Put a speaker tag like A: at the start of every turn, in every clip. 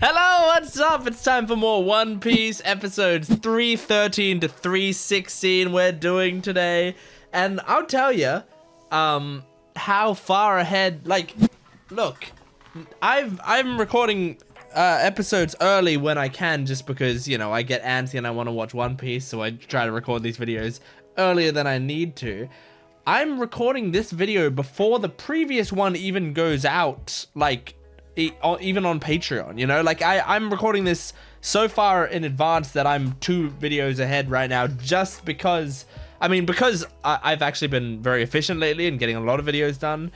A: Hello, what's up? It's time for more One Piece episodes 313 to 316 we're doing today. And I'll tell you, how far ahead, like, look, I'm recording episodes early when I can just because, you know, I get antsy and I want to watch One Piece, so I try to record these videos earlier than I need to. I'm recording this video before the previous one even goes out, like, even on Patreon, you know, like I'm recording this so far in advance that I'm 2 videos ahead right now, just because I've actually been very efficient lately and getting a lot of videos done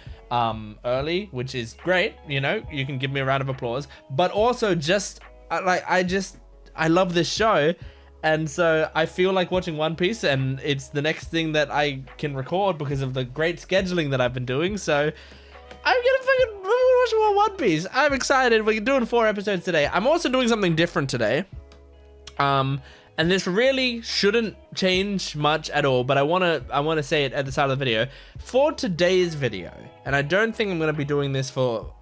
A: early, which is great. You know, you can give me a round of applause, but also just I love this show. And so I feel like watching One Piece, and it's the next thing that I can record because of the great scheduling that I've been doing. So I'm gonna fucking watch more One Piece. I'm excited. We're doing 4 episodes today. I'm also doing something different today. And this really shouldn't change much at all, but I wanna say it at the start of the video. For today's video, and I don't think I'm gonna be doing this for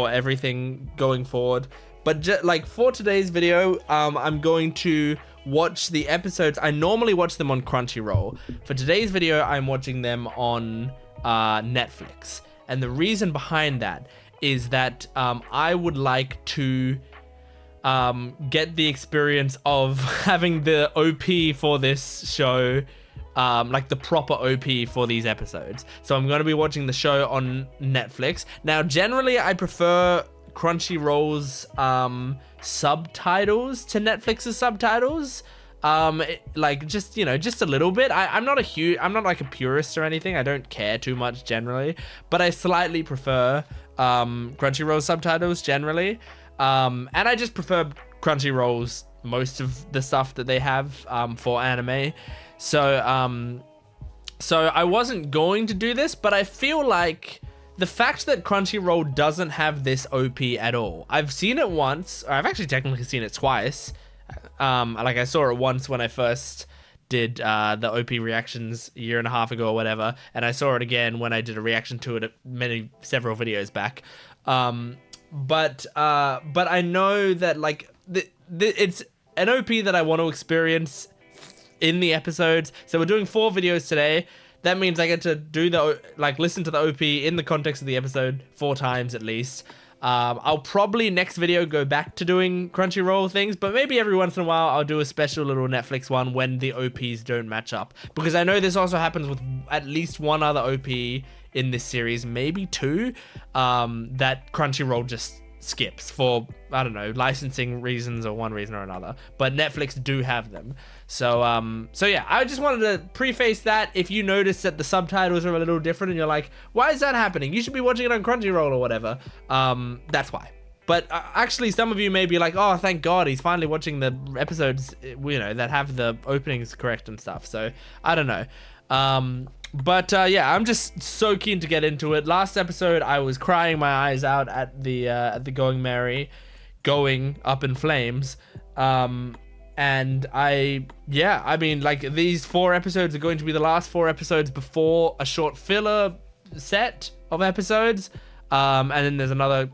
A: everything going forward, but like for today's video, I'm going to watch the episodes. I normally watch them on Crunchyroll. For today's video, I'm watching them on Netflix. And the reason behind that is that I would like to get the experience of having the OP for this show, like the proper OP for these episodes. So I'm going to be watching the show on Netflix. Now, generally, I prefer Crunchyroll's subtitles to Netflix's subtitles. Like just, you know, just a little bit. I'm not like a purist or anything. I don't care too much generally, but I slightly prefer Crunchyroll subtitles generally. And I just prefer Crunchyroll's most of the stuff that they have for anime. So I wasn't going to do this, but I feel like the fact that Crunchyroll doesn't have this OP at all. I've seen it once, or I've actually technically seen it twice. Like I saw it once when I first did the OP reactions a year and a half ago or whatever, and I saw it again when I did a reaction to it several videos back. But I know that like it's an OP that I want to experience in the episodes. So we're doing 4 videos today. That means I get to do listen to the OP in the context of the episode 4 times at least. I'll probably next video go back to doing Crunchyroll things, but maybe every once in a while I'll do a special little Netflix one when the OPs don't match up. Because I know this also happens with at least one other OP in this series, maybe 2, that Crunchyroll just skips for, I don't know, licensing reasons or one reason or another, but Netflix do have them. So yeah, I just wanted to preface that. If you notice that the subtitles are a little different and you're like, why is that happening? You should be watching it on Crunchyroll or whatever. That's why. But actually, some of you may be like, oh, thank God, he's finally watching the episodes, you know, that have the openings correct and stuff. So I don't know. But yeah, I'm just so keen to get into it. Last episode, I was crying my eyes out at the Going Merry, going up in flames. And I mean, like, these 4 episodes are going to be the last 4 episodes before a short filler set of episodes. And then there's another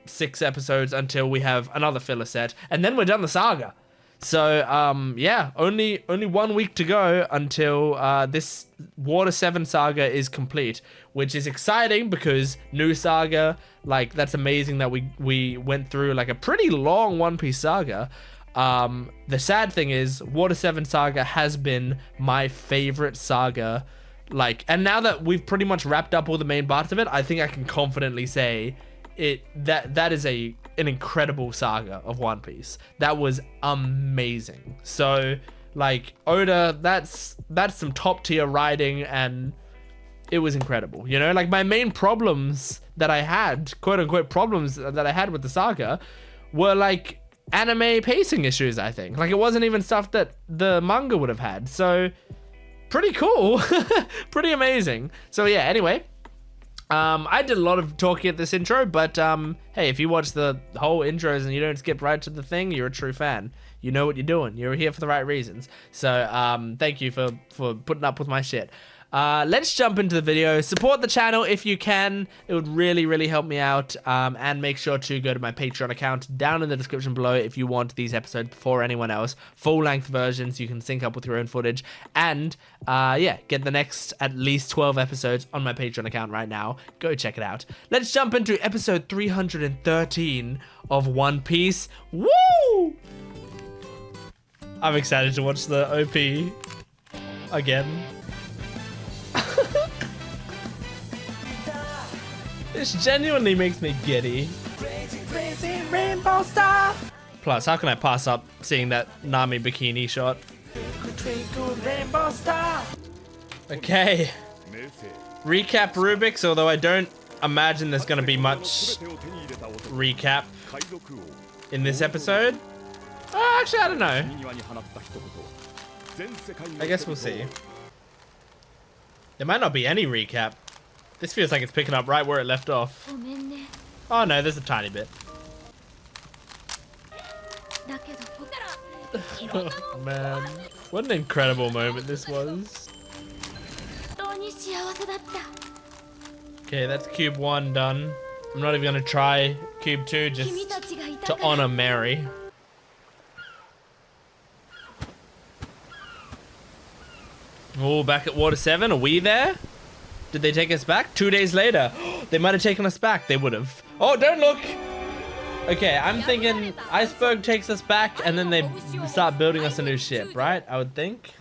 A: 6 episodes until we have another filler set, and then we're done the saga. So, yeah, only 1 week to go until this Water 7 saga is complete, which is exciting because new saga, like, that's amazing that we went through, like, a pretty long One Piece saga. The sad thing is, Water 7 saga has been my favorite saga, like, and now that we've pretty much wrapped up all the main parts of it, I think I can confidently say that is an incredible saga of One Piece. That was amazing. So, like, Oda, that's some top tier writing, and it was incredible. You know, like, my main problems that I had, quote unquote problems that I had with the saga, were like anime pacing issues. I think, like, it wasn't even stuff that the manga would have had. So, pretty cool, pretty amazing. So yeah. Anyway. I did a lot of talking at this intro, but hey, if you watch the whole intros and you don't skip right to the thing, you're a true fan. You know what you're doing. You're here for the right reasons. So thank you for putting up with my shit. let's jump into the video. Support the channel if you can. It would really, really help me out. And make sure to go to my Patreon account down in the description below if you want these episodes before anyone else. Full-length versions you can sync up with your own footage. And yeah, get the next at least 12 episodes on my Patreon account right now. Go check it out. Let's jump into episode 313 of One Piece. Woo! I'm excited to watch the OP again. This genuinely makes me giddy. Crazy, crazy rainbow star. Plus, how can I pass up seeing that Nami bikini shot? Twinkle, twinkle, rainbow star. Okay. Recap Rubik's, although I don't imagine there's going to be much recap in this episode. Actually, I don't know. I guess we'll see. There might not be any recap. This feels like it's picking up right where it left off. Oh no, there's a tiny bit. Oh man, what an incredible moment this was. Okay, that's cube 1 done. I'm not even gonna try cube 2 just to honor Mary. Oh, back at Water 7, are we there? Did they take us back? 2 days later. They might have taken us back. They would have. Oh, don't look. Okay, I'm thinking Iceberg takes us back and then they start building us a new ship, right? I would think.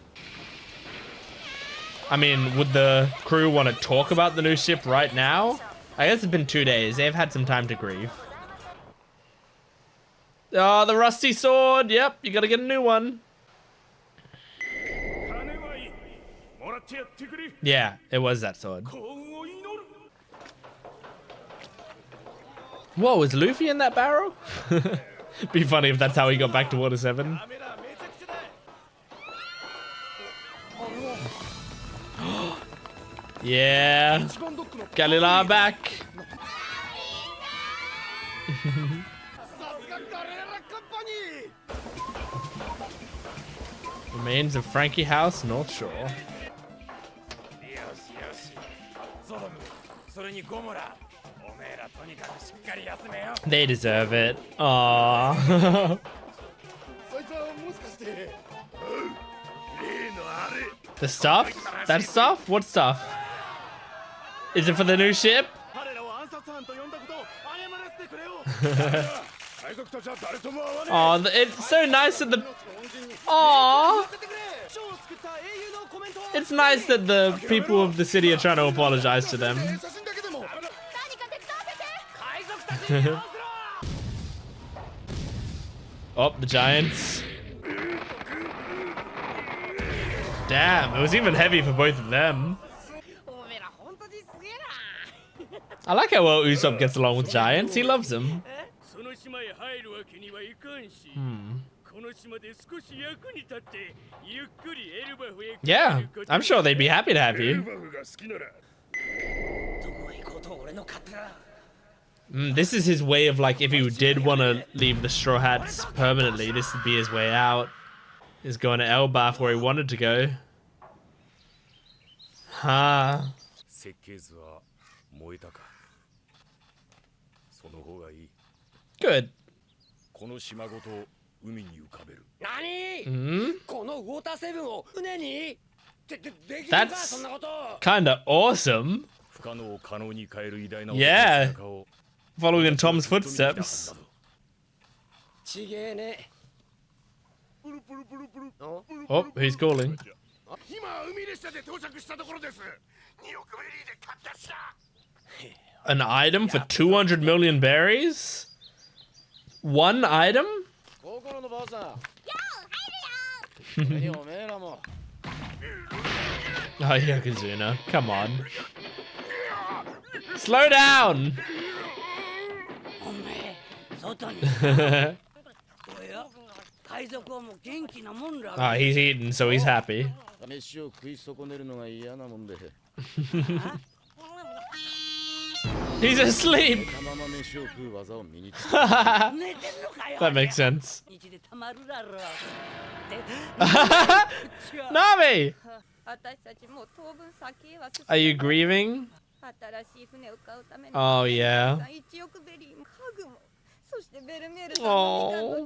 A: I mean, would the crew want to talk about the new ship right now? I guess it's been 2 days. They've had some time to grieve. Oh, the rusty sword. Yep, you gotta get a new one. Yeah, it was that sword. Whoa, is Luffy in that barrel? Be funny if that's how he got back to Water 7. Yeah. Galila back. Remains of Franky House, North Shore. They deserve it. Aww. The stuff? That stuff? What stuff? Is it for the new ship? Oh, it's so nice that the... Aww. It's nice that the people of the city are trying to apologize to them. Oh, the giants. Damn, it was even heavy for both of them. I like how well Usopp gets along with giants. He loves them. Yeah, I'm sure they'd be happy to have you. This is his way of, like, if he did want to leave the Straw Hats permanently, this would be his way out. Is going to Elbaf where he wanted to go. Huh. Good. That's kinda awesome. Yeah. Following in Tom's footsteps. Oh, he's calling. An item for 200 million berries? One item? Oh, Yokozuna, come on. Slow down! Ah, he's eating, so he's happy. He's asleep! That makes sense. Nami! Are you grieving? Oh, yeah. Oh.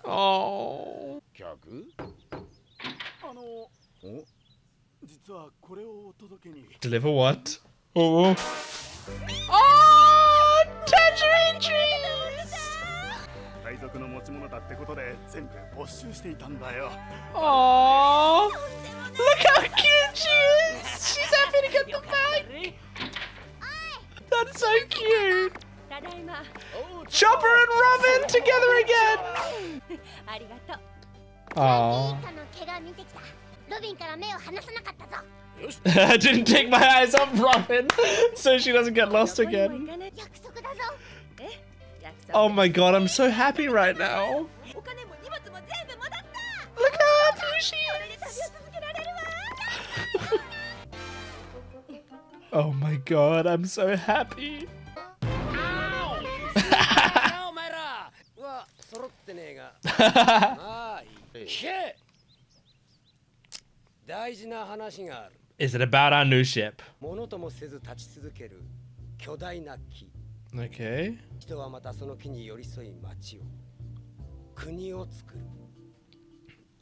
A: Oh. Deliver what? Oh. Oh, tangerine trees! Oh, look how cute she is! She's happy to get the bag! That's so cute! Chopper and Robin together again! Oh. I didn't take my eyes off Robin, so she doesn't get lost again. Oh my god, I'm so happy right now. Look how happy she is. Oh my god, I'm so happy. Is it about our new ship? Okay.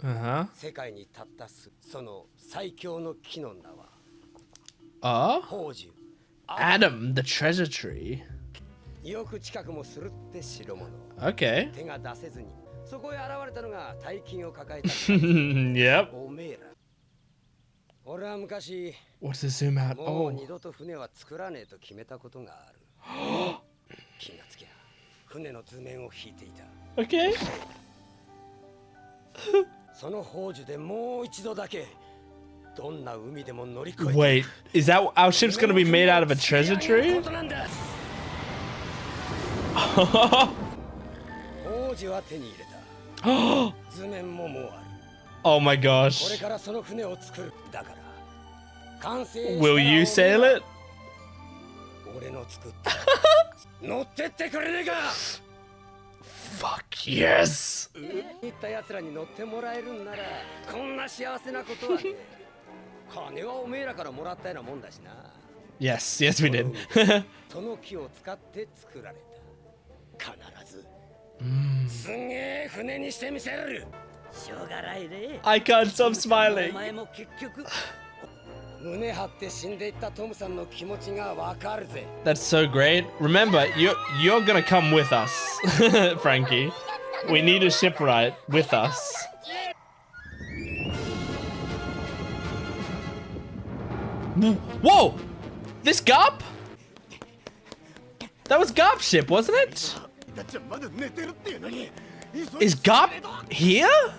A: Uh-huh. Oh? Adam, the treasure tree. Okay. Yep. What's the zoom out? Oh. Okay. Wait, is that our ship's gonna be made out of a treasure tree? Oh my gosh. Will you sail it? Fuck yes. Yes, yes we did. I can't stop smiling. That's so great. Remember, you're gonna come with us, Frankie. We need a shipwright with us. Whoa! This Garp? That was Garp's ship, wasn't it? Is Garp here?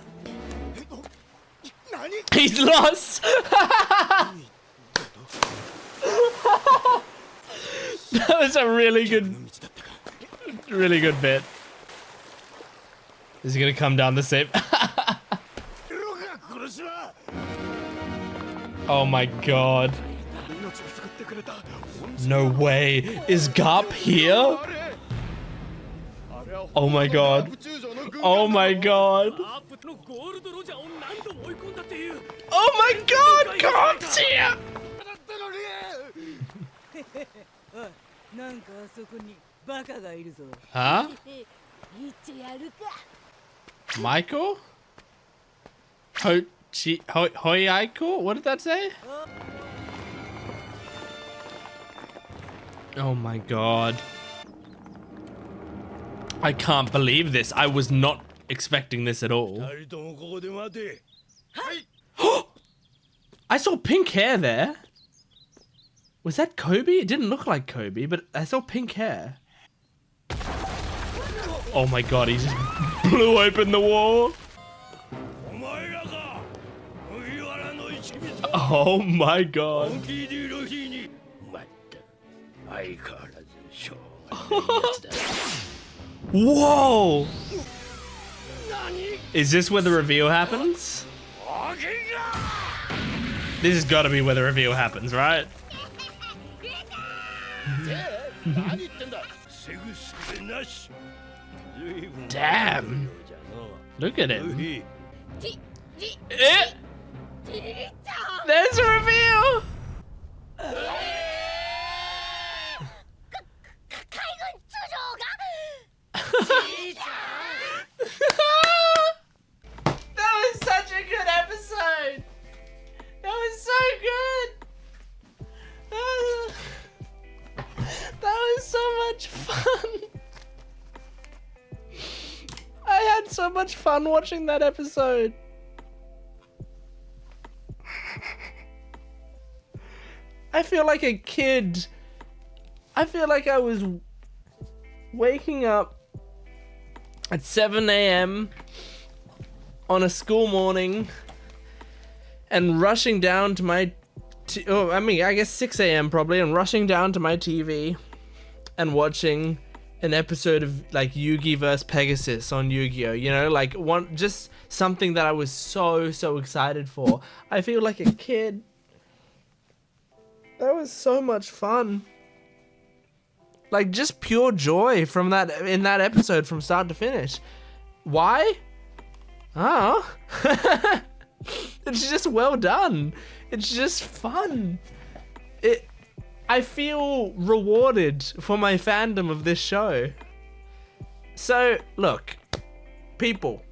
A: He's lost! That was a really good bit. Is he gonna come down the same? Oh my god. No way. Is Garp here? Oh my god. Oh my god. Oh my god! Garp's here! Huh? Michael? Hoyaiko? What did that say? Oh my god. I can't believe this. I was not expecting this at all. I saw pink hair there. Was that Koby? It didn't look like Koby, but I saw pink hair. Oh my god, he just blew open the wall. Oh my god. Whoa! Is this where the reveal happens? This has got to be where the reveal happens, right? Damn! Look at him. There's a reveal! That was such a good episode! That was so good! That was so much fun! I had so much fun watching that episode. I feel like a kid. I feel like I was waking up at 7 a.m. on a school morning and rushing down to my I guess 6 a.m. probably, and rushing down to my TV and watching an episode of like Yugi vs Pegasus on Yu-Gi-Oh, you know, like just something that I was so excited for. I feel like a kid. That was so much fun. Like just pure joy from in that episode from start to finish. Why? Oh. It's just well done. It's just fun. I feel rewarded for my fandom of this show. So, look, people,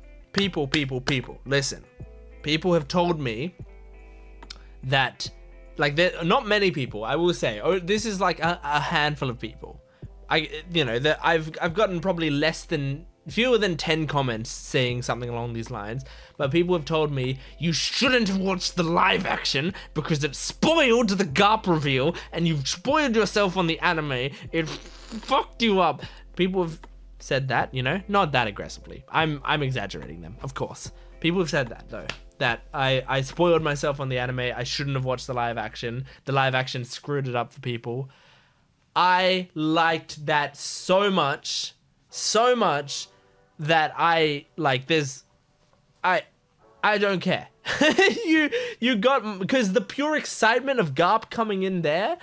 A: listen. People have told me that, like, not many people, I will say. Oh, this is like a handful of people. I've gotten probably fewer than 10 comments saying something along these lines, but people have told me you shouldn't have watched the live action because it spoiled the Garp reveal and you've spoiled yourself on the anime. It fucked you up. People have said that, you know, not that aggressively. I'm exaggerating them, of course. People have said that though, that I spoiled myself on the anime. I shouldn't have watched the live action. The live action screwed it up for people. I liked that so much that I don't care. you got, because the pure excitement of Garp coming in there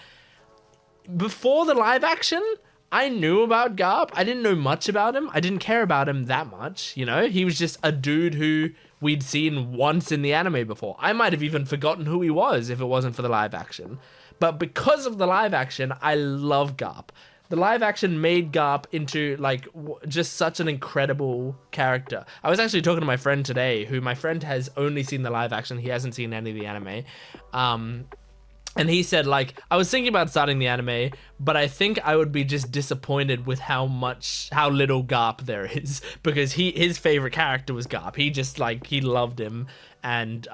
A: before the live action, I knew about Garp. I didn't know much about him. I didn't care about him that much, you know? He was just a dude who we'd seen once in the anime before. I might have even forgotten who he was if it wasn't for the live action. But because of the live action, I love Garp. The live action made Garp into like just such an incredible character. I was actually talking to my friend today, who my friend has only seen the live action. He hasn't seen any of the anime. And he said, like, I was thinking about starting the anime, but I think I would be just disappointed with how little Garp there is, because his favorite character was Garp. He just like, he loved him, and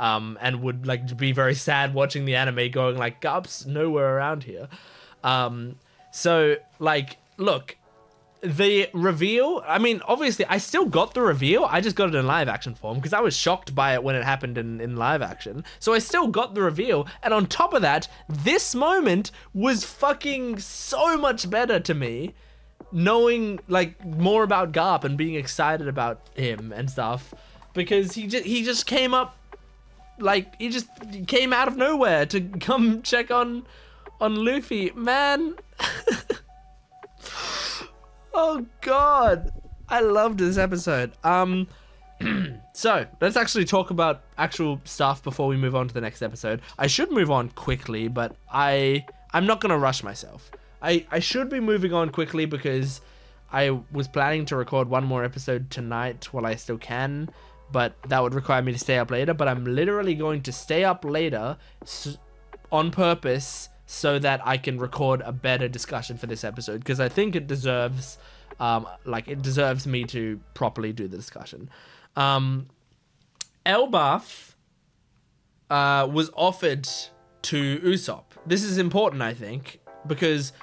A: would like be very sad watching the anime, going like, Garp's nowhere around here. So like, look, the reveal, I mean, obviously I still got the reveal. I just got it in live action form because I was shocked by it when it happened in live action. So I still got the reveal. And on top of that, this moment was fucking so much better to me, knowing like more about Garp and being excited about him and stuff, because he just came up, like he just came out of nowhere to come check on Luffy, man. Oh god, I loved this episode. So let's actually talk about actual stuff before we move on to the next episode. I should move on quickly, but I'm not gonna rush myself. I should be moving on quickly because I was planning to record one more episode tonight while I still can, but that would require me to stay up later. But I'm literally going to stay up later on purpose, so that I can record a better discussion for this episode, because I think it deserves, it deserves me to properly do the discussion. Elbaf was offered to Usopp. This is important, I think, because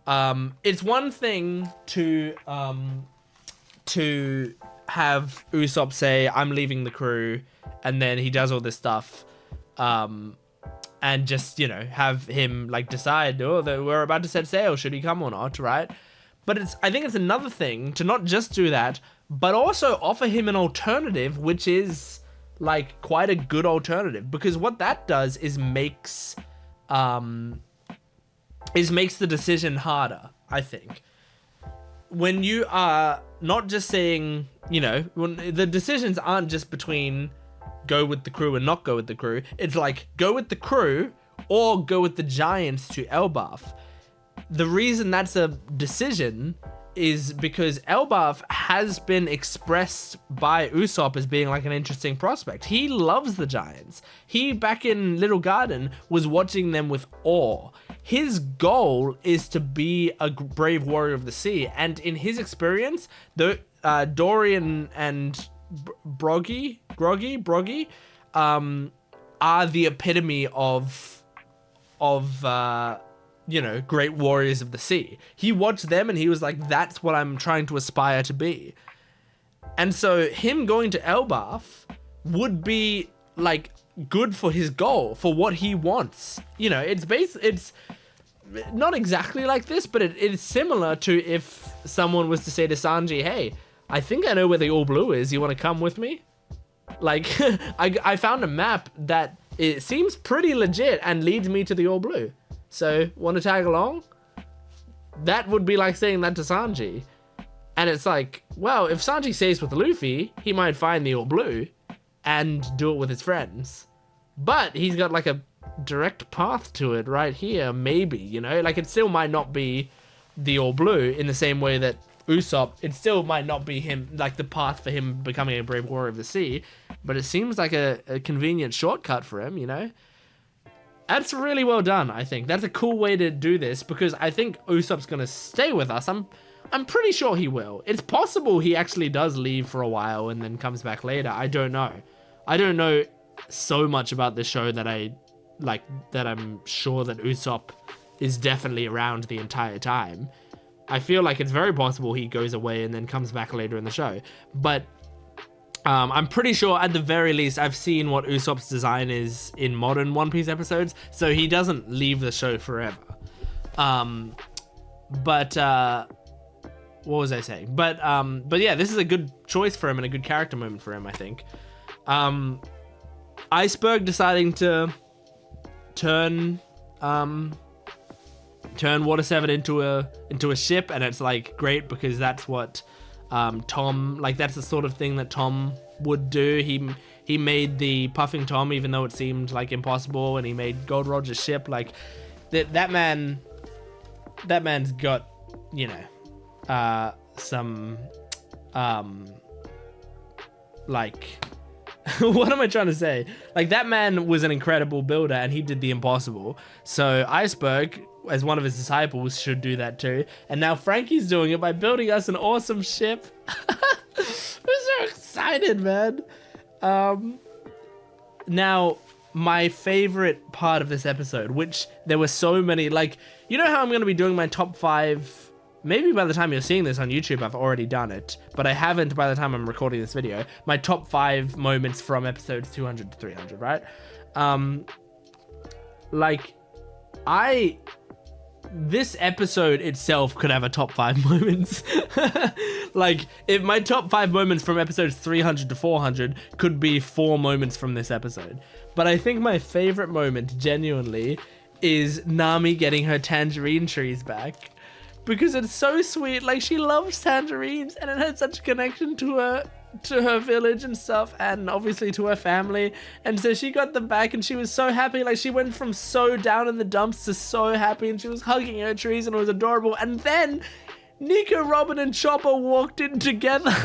A: it's one thing to have Usopp say, I'm leaving the crew, and then he does all this stuff, and just, you know, have him like decide, oh, that we're about to set sail, should he come or not, right? But I think it's another thing to not just do that, but also offer him an alternative, which is like quite a good alternative, because what that does is makes the decision harder, I think. When you are not just saying, you know, when the decisions aren't just between go with the crew and not go with the crew. It's like, go with the crew or go with the giants to Elbaf. The reason that's a decision is because Elbaf has been expressed by Usopp as being like an interesting prospect. He loves the giants. He, back in Little Garden, was watching them with awe. His goal is to be a brave warrior of the sea, and in his experience, the Dorian and Groggy are the epitome of you know, great warriors of the sea. He watched them and he was like, that's what I'm trying to aspire to be. And so him going to Elbaf would be like good for his goal, for what he wants. You know, it's not exactly like this, but it is similar to if someone was to say to Sanji, hey, I think I know where the All Blue is. You want to come with me? Like, I found a map that it seems pretty legit and leads me to the All Blue. So, want to tag along? That would be like saying that to Sanji. And it's like, well, if Sanji stays with Luffy, he might find the All Blue and do it with his friends. But he's got like a direct path to it right here, maybe, you know? Like, it still might not be the All Blue in the same way that Usopp, it still might not be him, like the path for him becoming a brave warrior of the sea, but it seems like a convenient shortcut for him, you know? That's really well done, I think. That's a cool way to do this, because I think Usopp's gonna stay with us. I'm pretty sure he will. It's possible he actually does leave for a while and then comes back later. I don't know. I don't know so much about the show that I'm sure that Usopp is definitely around the entire time. I feel like it's very possible he goes away and then comes back later in the show. But I'm pretty sure, at the very least, I've seen what Usopp's design is in modern One Piece episodes, so he doesn't leave the show forever. What was I saying? But yeah, this is a good choice for him and a good character moment for him, I think. Iceberg deciding to turn Water 7 into a ship, and it's like great because that's what Tom, like, that's the sort of thing that Tom would do. He made the Puffing Tom even though it seemed like impossible, and he made Gold Roger's ship. Like, that man's got, you know, some like what am I trying to say? Like, that man was an incredible builder and he did the impossible. So Iceberg, as one of his disciples, should do that too. And now Franky's doing it by building us an awesome ship. I'm so excited, man. Now, my favorite part of this episode, which there were so many, like, you know how I'm going to be doing my top 5. Maybe by the time you're seeing this on YouTube, I've already done it, but I haven't by the time I'm recording this video. My top 5 moments from episodes 200 to 300, right? This episode itself could have a top 5 moments. Like, if my top 5 moments from episodes 300 to 400 could be 4 moments from this episode. But I think my favorite moment, genuinely, is Nami getting her tangerine trees back. Because it's so sweet. Like, she loves tangerines, and it had such a connection to her village and stuff, and obviously to her family. And so she got them back, and she was so happy. Like, she went from so down in the dumps to so happy, and she was hugging her trees, and it was adorable. And then Nico, Robin, and Chopper walked in together.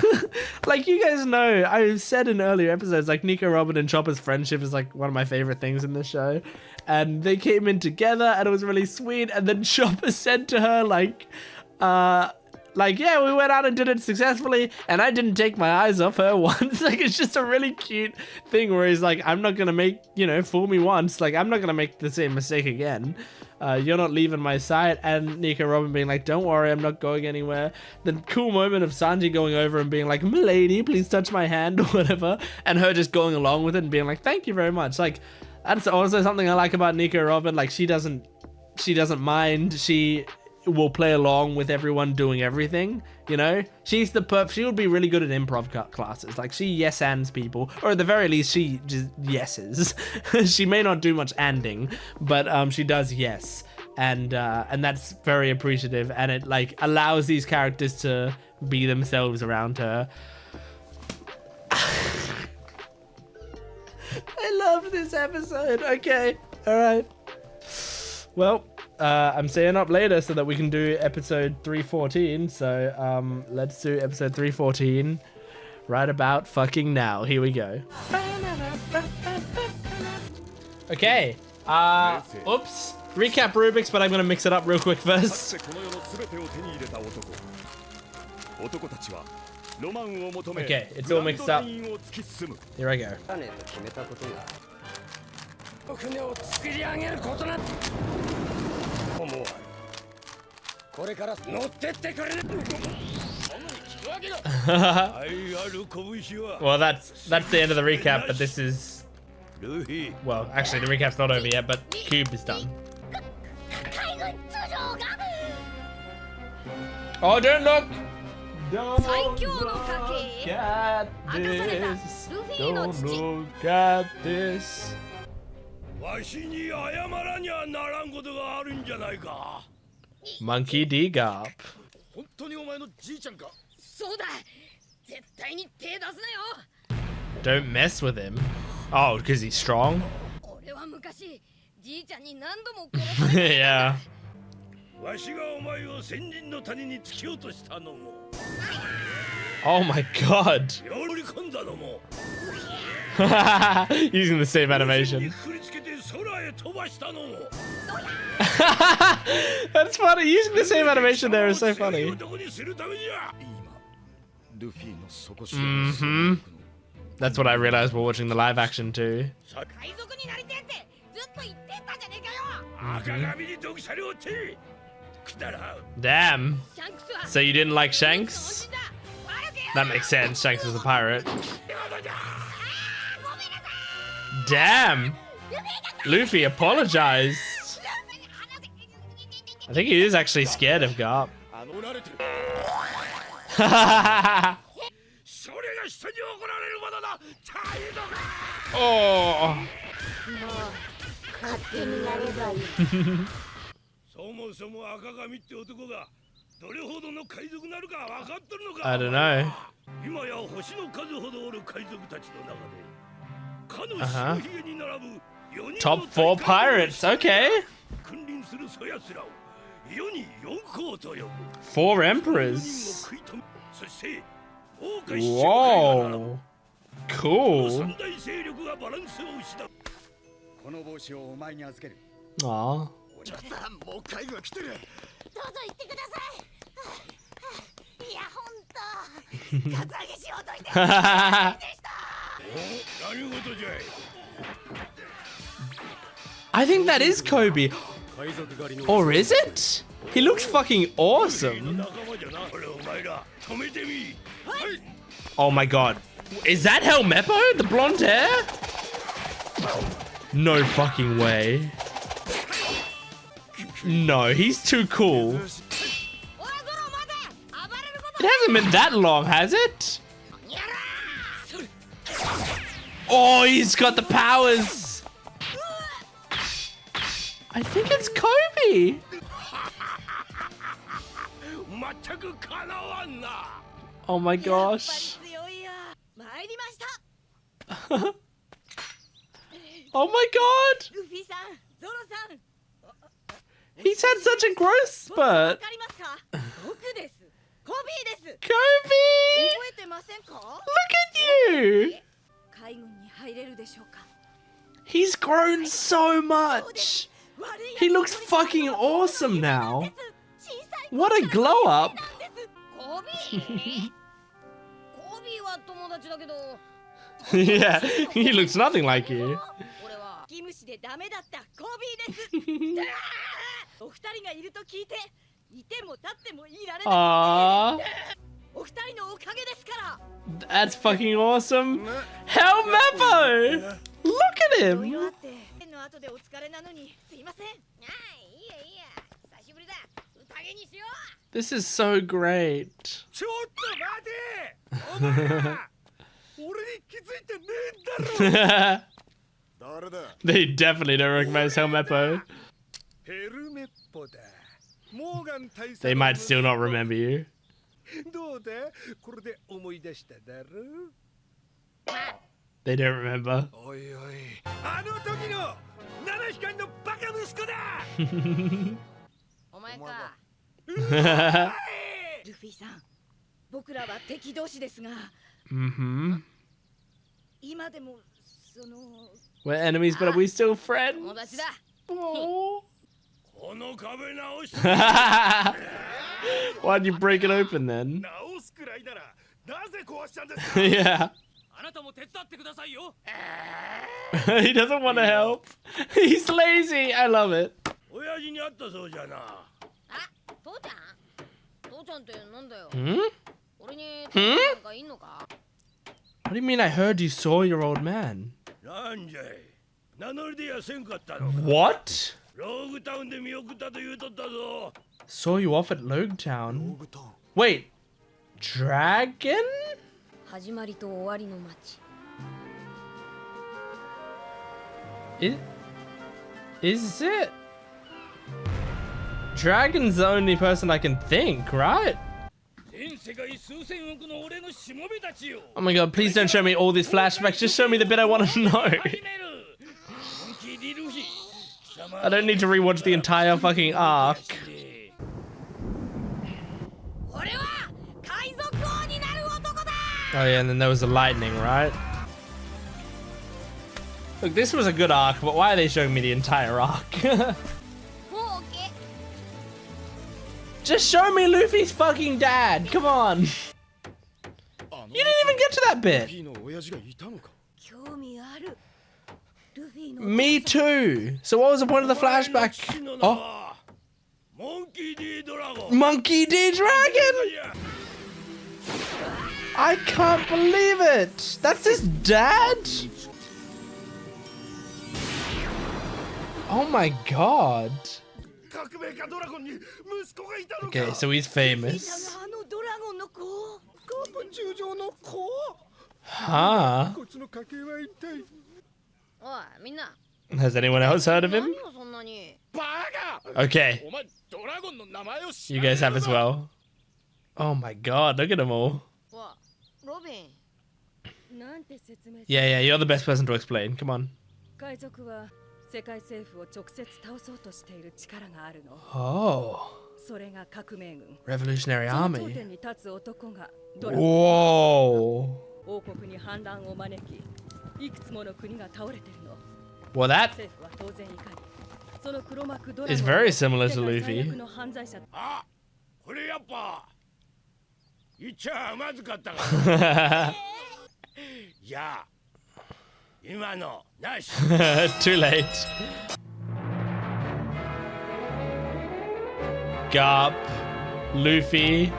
A: Like, you guys know, I've said in earlier episodes, like, Nico, Robin, and Chopper's friendship is like one of my favorite things in the show. And they came in together, and it was really sweet. And then Chopper said to her, yeah, we went out and did it successfully, and I didn't take my eyes off her once. Like, it's just a really cute thing where he's like, I'm not gonna make, you know, fool me once. Like, I'm not gonna make the same mistake again. You're not leaving my sight. And Nico Robin being like, don't worry, I'm not going anywhere. The cool moment of Sanji going over and being like, milady, please touch my hand, or whatever. And her just going along with it and being like, thank you very much. Like, that's also something I like about Nico Robin. Like, she doesn't mind. She will play along with everyone doing everything, you know? She would be really good at improv classes. Like, she yes-ands people, or at the very least, she just yeses. She may not do much anding, but she does yes. And that's very appreciative, and it, like, allows these characters to be themselves around her. loved this episode. Okay, all right. Well, I'm staying up later so that we can do episode 314. So let's do episode 314 right about fucking now. Here we go. Okay. Oops. Recap Rubik's, but I'm gonna mix it up real quick first. Okay, it's all mixed up. Here I go. Well, that's the end of the recap, but this is... Well, actually, the recap's not over yet, but Cube is done. Oh, don't look! Don't look at this. Don't look at this. Monkey D. Garp. Don't mess with him. Oh, because he's strong? Yeah. Oh my god. Using the same animation. That's funny. Using the same animation there is so funny. Mm-hmm. That's what I realized while watching the live action too. Damn. So you didn't like Shanks? That makes sense. Shanks was a pirate. Damn. Luffy apologized. I think he is actually scared of Garp. Oh. I don't know. Top 4 pirates, okay. 4 emperors. Whoa. Cool. Aww. I think that is Koby. Or is it? He looks fucking awesome. Oh my god. Is that helmeppo? The blonde hair? No fucking way. No, he's too cool. It hasn't been that long, has it? Oh, he's got the powers. I think it's Koby. Oh my gosh. Oh my god. He's had such a growth spurt. Koby! Look at you! He's grown so much. He looks fucking awesome now. What a glow up. Yeah, he looks nothing like you. Aww. That's fucking awesome. Helmeppo! Look at him! This is so great. They definitely don't recognize Helmeppo. They might still not remember you. They don't remember. Mm-hmm. We're enemies, but are we still friends? Oh. Why'd you break it open then? Yeah. He doesn't want to help. He's lazy. I love it. Hmm? Hmm? What do you mean I heard you saw your old man? What? Saw you off at Logetown? Wait, dragon? Is it? Dragon's the only person I can think, right? Oh my god, please don't show me all these flashbacks, just show me the bit I want to know. I don't need to rewatch the entire fucking arc. Oh yeah, and then there was the lightning, right? Look, this was a good arc, but why are they showing me the entire arc? Just show me Luffy's fucking dad, come on. You didn't even get to that bit. Me too. So what was the point of the flashback? Oh. Monkey D. Dragon! I can't believe it. That's his dad? Oh my god. Okay, so he's famous. Huh? Has anyone else heard of him? Okay. You guys have as well. Oh my god, look at them all. Yeah, you're the best person to explain. Come on. Oh. Revolutionary Army. Whoa. Well, that is very similar to Luffy. Too late. Garp, Luffy,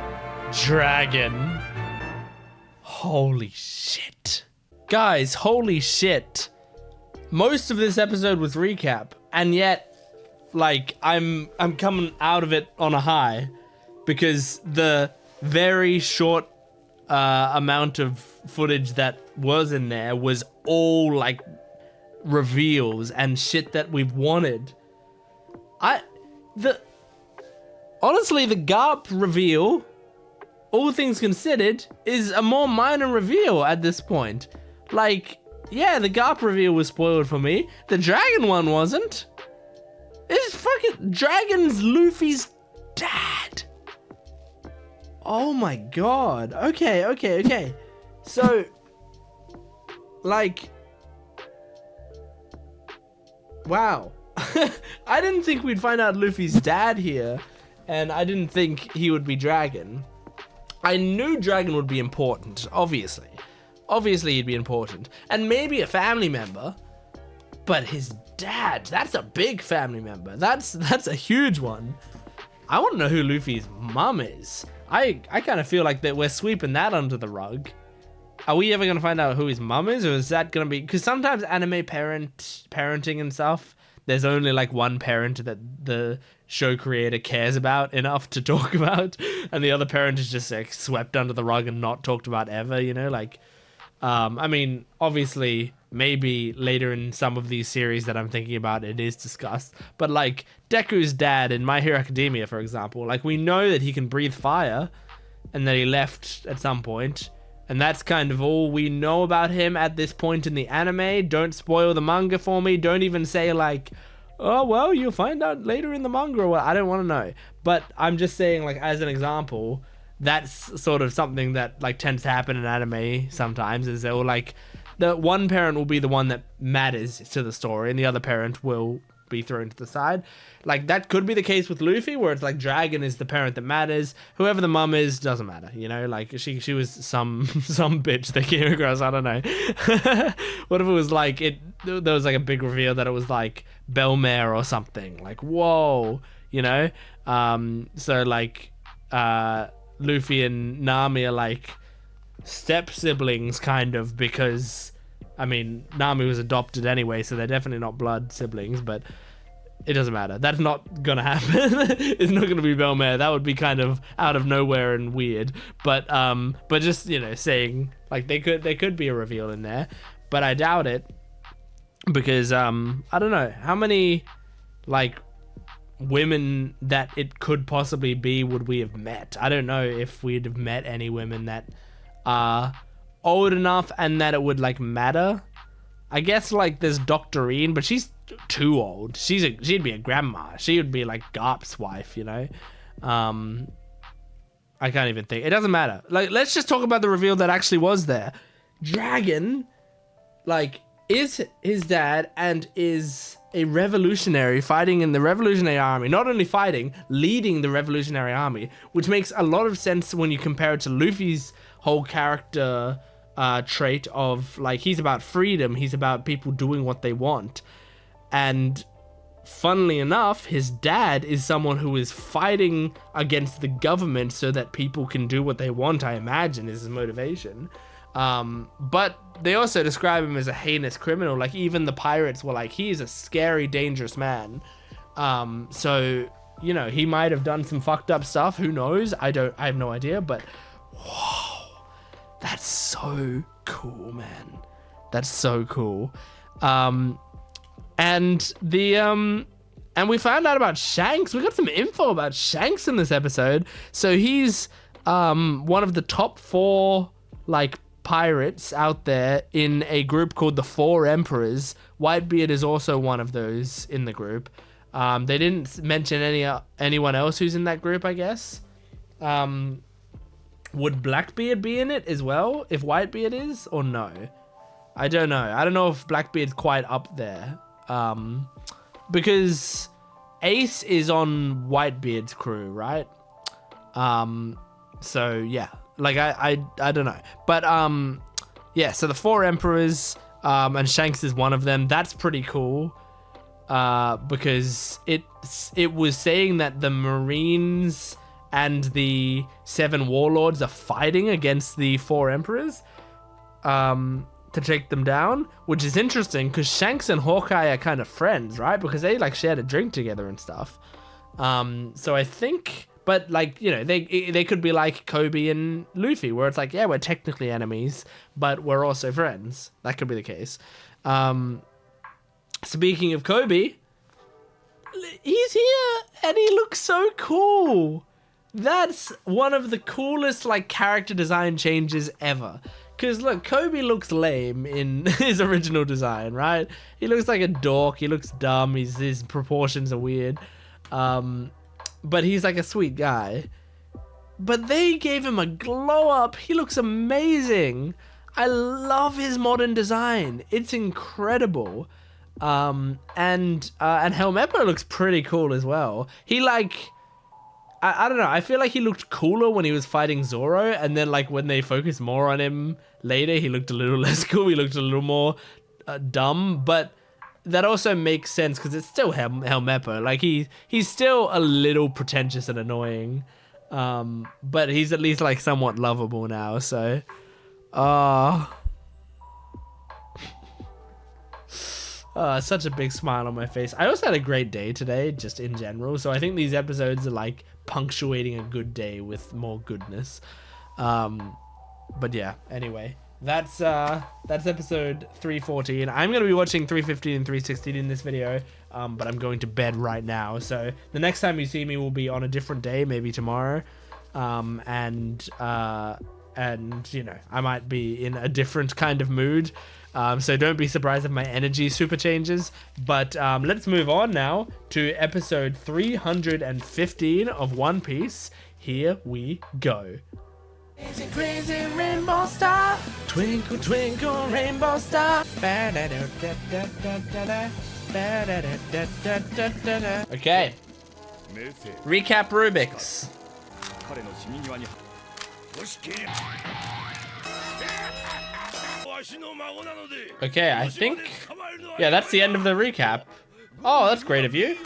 A: Dragon. Holy shit. Guys, holy shit. Most of this episode was recap, and yet, like, I'm coming out of it on a high because the very short amount of footage that was in there was all like reveals and shit that we've wanted. Honestly, the Garp reveal, all things considered, is a more minor reveal at this point. Like, yeah, the Garp reveal was spoiled for me. The Dragon one wasn't. It's fucking Dragon's Luffy's dad. Oh my god. Okay. So, like, wow. I didn't think we'd find out Luffy's dad here, and I didn't think he would be Dragon. I knew Dragon would be important, obviously. Obviously he'd be important. And maybe a family member, but his dad, that's a big family member. That's a huge one. I want to know who Luffy's mum is. I kind of feel like that we're sweeping that under the rug. Are we ever going to find out who his mum is, or is that going to be... Because sometimes anime parenting and stuff, there's only like one parent that the show creator cares about enough to talk about, and the other parent is just like swept under the rug and not talked about ever, you know? Like, I mean, obviously, maybe later in some of these series that I'm thinking about, it is discussed. But like Deku's dad in My Hero Academia, for example, like we know that he can breathe fire and that he left at some point. And that's kind of all we know about him at this point in the anime. Don't spoil the manga for me. Don't even say like, oh, well, you'll find out later in the manga or what. I don't want to know. But I'm just saying, like, as an example, that's sort of something that like tends to happen in anime sometimes, is they'll like, the one parent will be the one that matters to the story and the other parent will be thrown to the side. Like, that could be the case with Luffy, where it's like Dragon is the parent that matters. Whoever the mum is doesn't matter, you know? Like, she was some bitch they came across, I don't know. What if it was like, there was like a big reveal that it was like Belmare or something. Like, whoa, you know? So like, Luffy and Nami are like step siblings kind of, because I mean, Nami was adopted anyway, so they're definitely not blood siblings, but it doesn't matter. That's not gonna happen. It's not gonna be Belmare. That would be kind of out of nowhere and weird. But just, you know, saying like there could be a reveal in there, but I doubt it, because I don't know how many like women that it could possibly be would we have met. I don't know if we'd have met any women that are old enough and that it would like matter. I guess like there's Doctorine, but she's too old. She'd be a grandma. She would be like Garp's wife, you know. I can't even think. It doesn't matter. Like, let's just talk about the reveal that actually was there. Dragon, like, is his dad and is a revolutionary fighting in the Revolutionary Army. Not only fighting, leading the Revolutionary Army, which makes a lot of sense when you compare it to Luffy's whole character trait of like, he's about freedom, he's about people doing what they want. And funnily enough, his dad is someone who is fighting against the government so that people can do what they want, I imagine, is his motivation. But they also describe him as a heinous criminal. Like, even the pirates were like, he is a scary, dangerous man. So, you know, he might have done some fucked up stuff. Who knows? I have no idea, but whoa, that's so cool, man. That's so cool. And we found out about Shanks. We got some info about Shanks in this episode. So he's one of the top 4 like pirates out there in a group called the Four Emperors. Whitebeard is also one of those in the group. They didn't mention anyone else who's in that group, I guess. Would Blackbeard be in it as well if Whitebeard is, or no? I don't know. I don't know if Blackbeard's quite up there. Because Ace is on Whitebeard's crew, right? So yeah, like I don't know, but yeah. So the Four Emperors, and Shanks is one of them. That's pretty cool, because it was saying that the Marines and the 7 Warlords are fighting against the 4 Emperors, to take them down, which is interesting because Shanks and Hawkeye are kind of friends, right? Because they like shared a drink together and stuff. So I think, but like, you know, they could be like Koby and Luffy, where it's like, yeah, we're technically enemies, but we're also friends. That could be the case. Speaking of Koby, he's here and he looks so cool. That's one of the coolest like character design changes ever. Because look, Koby looks lame in his original design, right? He looks like a dork. He looks dumb. His proportions are weird. But he's like a sweet guy. But they gave him a glow up. He looks amazing. I love his modern design. It's incredible. And helmeppo looks pretty cool as well. He like, I don't know. I feel like he looked cooler when he was fighting Zoro, and then like when they focused more on him later, he looked a little less cool. He looked a little more dumb, but that also makes sense because it's still helmeppo. Like he's still a little pretentious and annoying, but he's at least like somewhat lovable now. So, such a big smile on my face. I also had a great day today, just in general. So I think these episodes are like punctuating a good day with more goodness. But yeah, anyway, that's episode 314. I'm going to be watching 315 and 316 in this video, but I'm going to bed right now. So the next time you see me will be on a different day, maybe tomorrow. and you know, I might be in a different kind of mood. So don't be surprised if my energy super changes. But let's move on now to episode 315 of One Piece. Here we go. Crazy, crazy rainbow star, twinkle, twinkle, rainbow star. Okay. Recap Rubik's. Okay, I think... yeah, that's the end of the recap. Oh, that's great of you.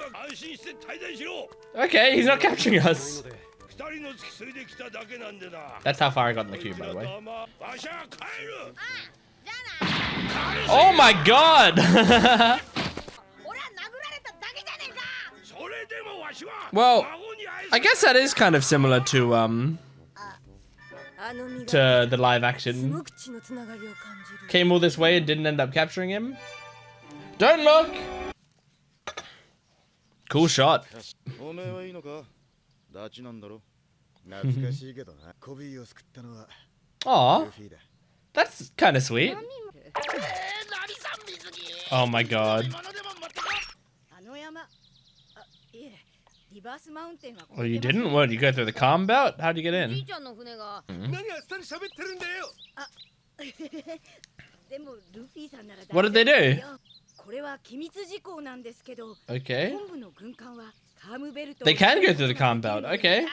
A: Okay, he's not capturing us. That's how far I got in the queue, by the way. Oh my god! Well, I guess that is kind of similar to the live action. Came all this way and didn't end up capturing him. Don't look! Cool shot. Aw, that's kind of sweet. Oh my god. Oh, you didn't? What, you go through the calm belt? How'd you get in? What did they do? Okay. They can go through the calm belt, okay.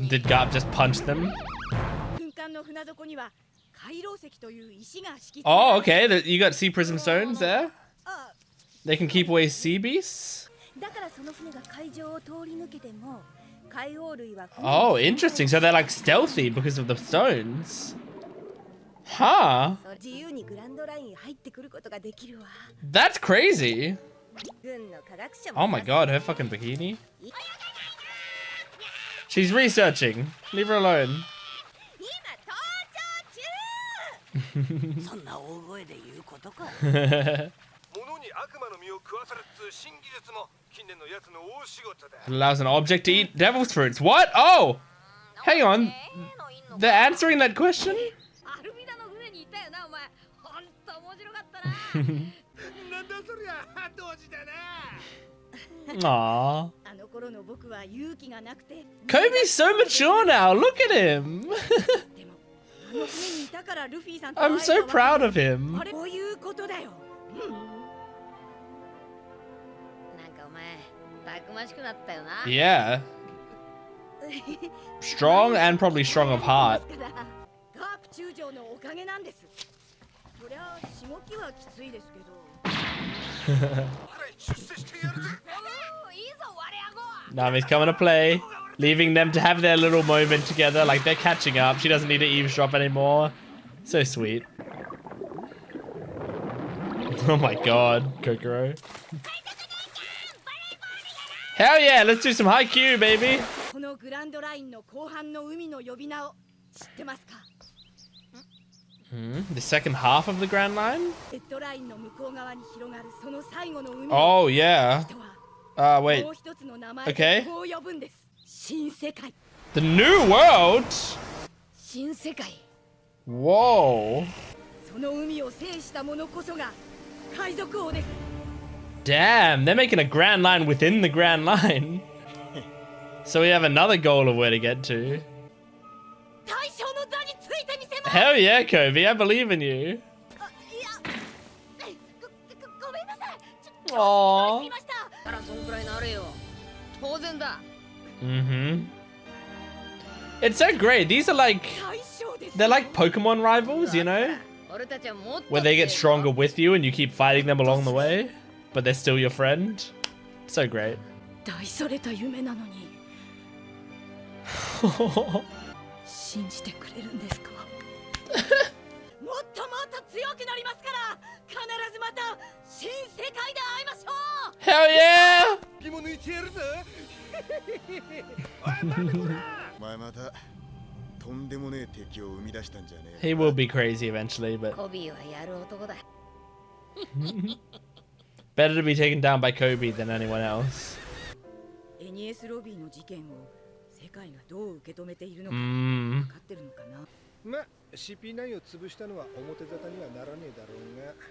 A: Did Garp just punch them? Oh, okay, you got sea prism stones there? They can keep away sea beasts? Oh, interesting. So they're like stealthy because of the stones. Huh? That's crazy. Oh my god, her fucking bikini. She's researching. Leave her alone. It allows an object to eat devil's fruits. What? Oh! Hang on. They're answering that question? Aww. Koby's so mature now. Look at him. I'm so proud of him. Yeah. Strong and probably strong of heart. Nami's coming to play, leaving them to have their little moment together, like they're catching up. She doesn't need to eavesdrop anymore. So sweet. Oh my god, Kokoro. Hell yeah, let's do some haiku, baby. The second half of the Grand Line? Oh, yeah. Wait. Okay. The New World? Whoa. Damn, they're making a Grand Line within the Grand Line. So we have another goal of where to get to. Hell yeah, Koby, I believe in you. Aww. It's so great. These are like, they're like Pokemon rivals, you know? Where they get stronger with you and you keep fighting them along the way, but they're still your friend. So great. Hell yeah! He will be crazy eventually, but better to be taken down by Koby than anyone else.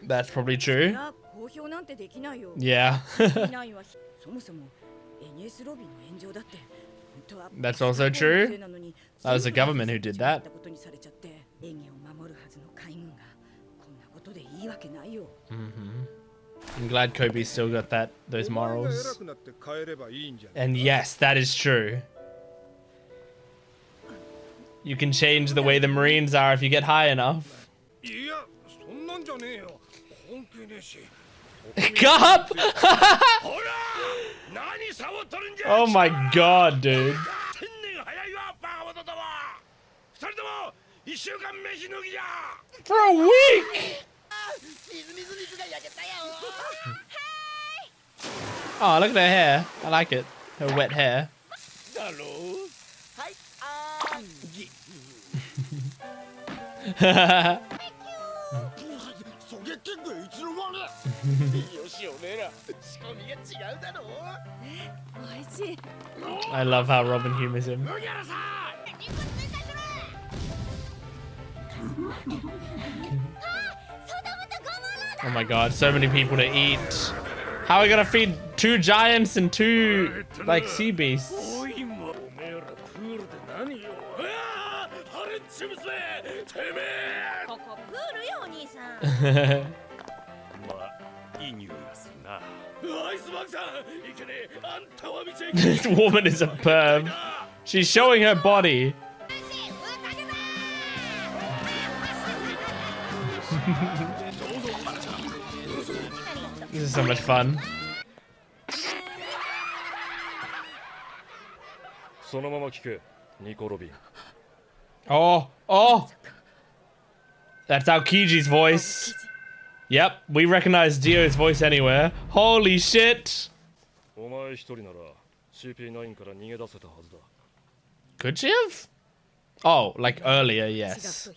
A: That's probably true. Yeah. That's also true. That was the government who did that. I'm glad Kobe still got those morals. And yes, that is true. You can change the way the Marines are if you get high enough. Garp! Oh my god, dude. For a week! Oh, look at her hair. I like it. Her wet hair. I love how Robin humors him. Oh my god, so many people to eat. How are we gonna feed 2 giants and 2 like sea beasts? This woman is a perv. She's showing her body. This is so much fun. Oh, oh! That's Aokiji's voice. Yep, we recognize Dio's voice anywhere. Holy shit! Could she have? Oh, like earlier, yes.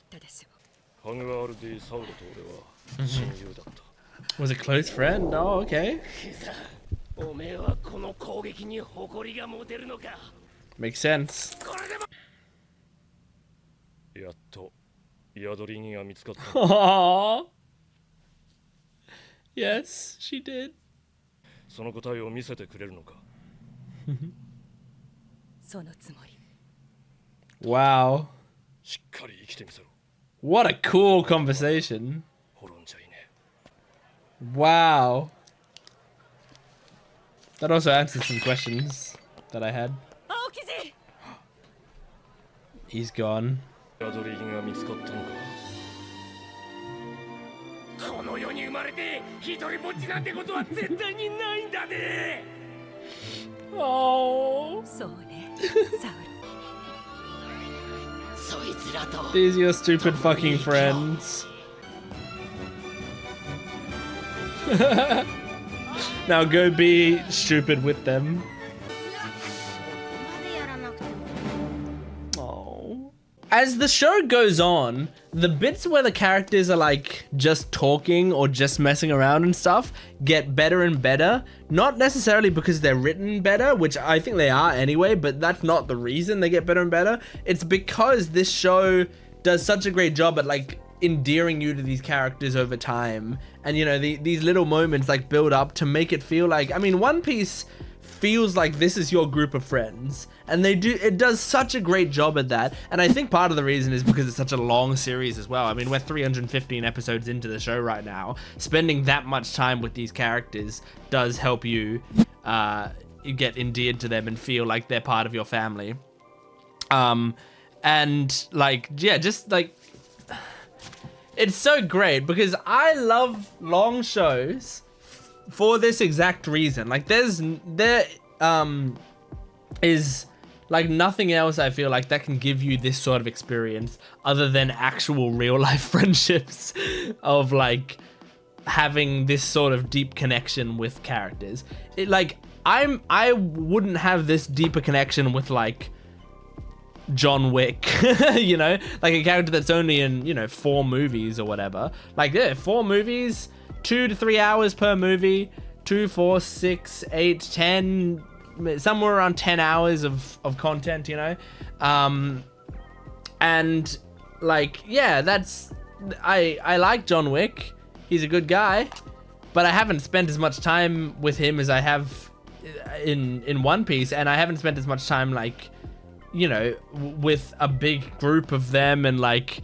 A: Was a close friend? Oh, okay. Makes sense. Aww. Yes, she did. Wow. What a cool conversation. Wow. That also answered some questions that I had. He's gone. Oh. These are your stupid fucking friends. Now go be stupid with them. Oh. As the show goes on, the bits where the characters are like just talking or just messing around and stuff get better and better. Not necessarily because they're written better, which I think they are anyway, but that's not the reason they get better and better. It's because this show does such a great job at like endearing you to these characters over time, and you know, these little moments like build up to make it feel like, I mean, One Piece feels like this is your group of friends, and it does such a great job at that. And I think part of the reason is because it's such a long series as well. I mean, we're 315 episodes into the show right now. Spending that much time with these characters does help you get endeared to them and feel like they're part of your family. And like, yeah, just like, it's so great because I love long shows for this exact reason. Like there is like nothing else I feel like that can give you this sort of experience other than actual real life friendships of like having this sort of deep connection with characters. It like I wouldn't have this deeper connection with like John Wick, you know, like a character that's only in, you know, 4 movies or whatever. Like, yeah, 4 movies, 2 to 3 hours per movie, 2, 4, 6, 8, 10, somewhere around 10 hours of content, you know. And like, yeah, that's, I like John Wick. He's a good guy, but I haven't spent as much time with him as I have in One Piece, and I haven't spent as much time, like, you know, with a big group of them, and like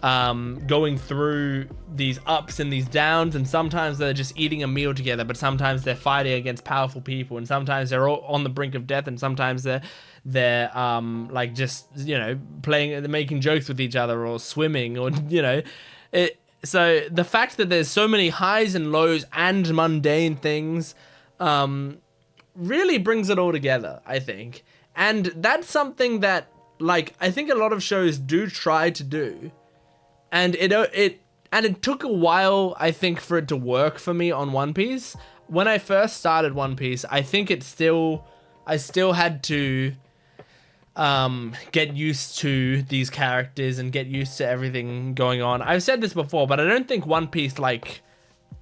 A: going through these ups and these downs, and sometimes they're just eating a meal together, but sometimes they're fighting against powerful people, and sometimes they're all on the brink of death, and sometimes they're like, just, you know, playing, making jokes with each other, or swimming, or, you know, so the fact that there's so many highs and lows and mundane things really brings it all together, I think. And that's something that, like, I think a lot of shows do try to do. And it took a while, I think, for it to work for me on One Piece. When I first started One Piece, I think I still had to get used to these characters and get used to everything going on. I've said this before, but I don't think One Piece, like,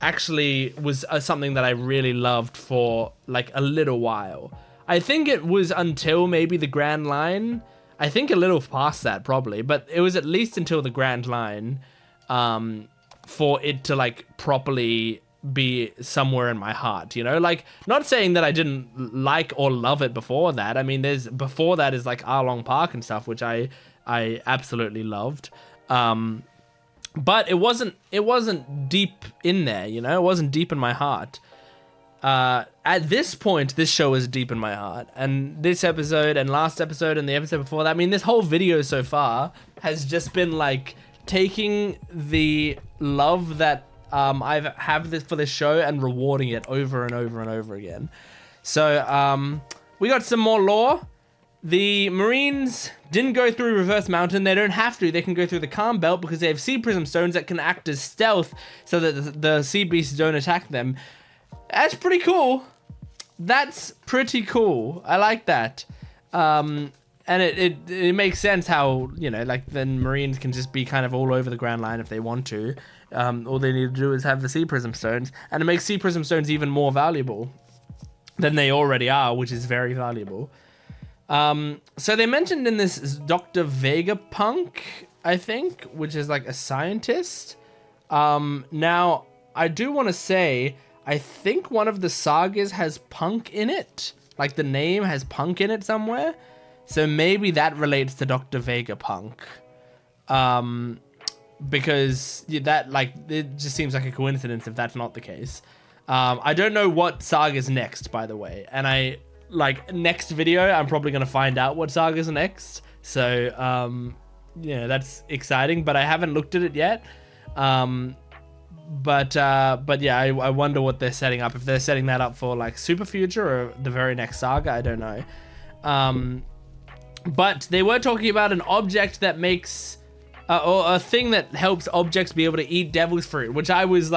A: actually was something that I really loved for, like, a little while. I think it was until maybe the Grand Line. I think a little past that, probably, but it was at least until the Grand Line for it to, like, properly be somewhere in my heart, you know? Like, not saying that I didn't like or love it before that. I mean, before that is like Arlong Park and stuff, which I absolutely loved. But it wasn't deep in there, you know? It wasn't deep in my heart. At this point, this show is deep in my heart, and this episode and last episode and the episode before that, I mean, this whole video so far has just been like taking the love that I have for this show and rewarding it over and over and over again. So we got some more lore. The Marines didn't go through Reverse Mountain. They don't have to. They can go through the Calm Belt because they have Sea Prism Stones that can act as stealth so that the sea beasts don't attack them. That's pretty cool. That's pretty cool. I like that. And it makes sense how, you know, like, the Marines can just be kind of all over the Grand Line if they want to. All they need to do is have the Sea Prism Stones, and it makes Sea Prism Stones even more valuable than they already are, which is very valuable. So they mentioned in this Dr. Vegapunk, I think, which is like a scientist. Now, I do want to say, I think one of the sagas has Punk in it. Like, the name has Punk in it somewhere. So maybe that relates to Dr. Vegapunk. Because that, like, it just seems like a coincidence if that's not the case. I don't know what saga's next, by the way. And next video, I'm probably going to find out what saga's next. So, yeah, that's exciting, but I haven't looked at it yet. But yeah, I wonder what they're setting up. If they're setting that up for, like, Super Future or the very next saga, I don't know. But they were talking about an object that makes, or a thing that helps objects be able to eat devil's fruit, which I was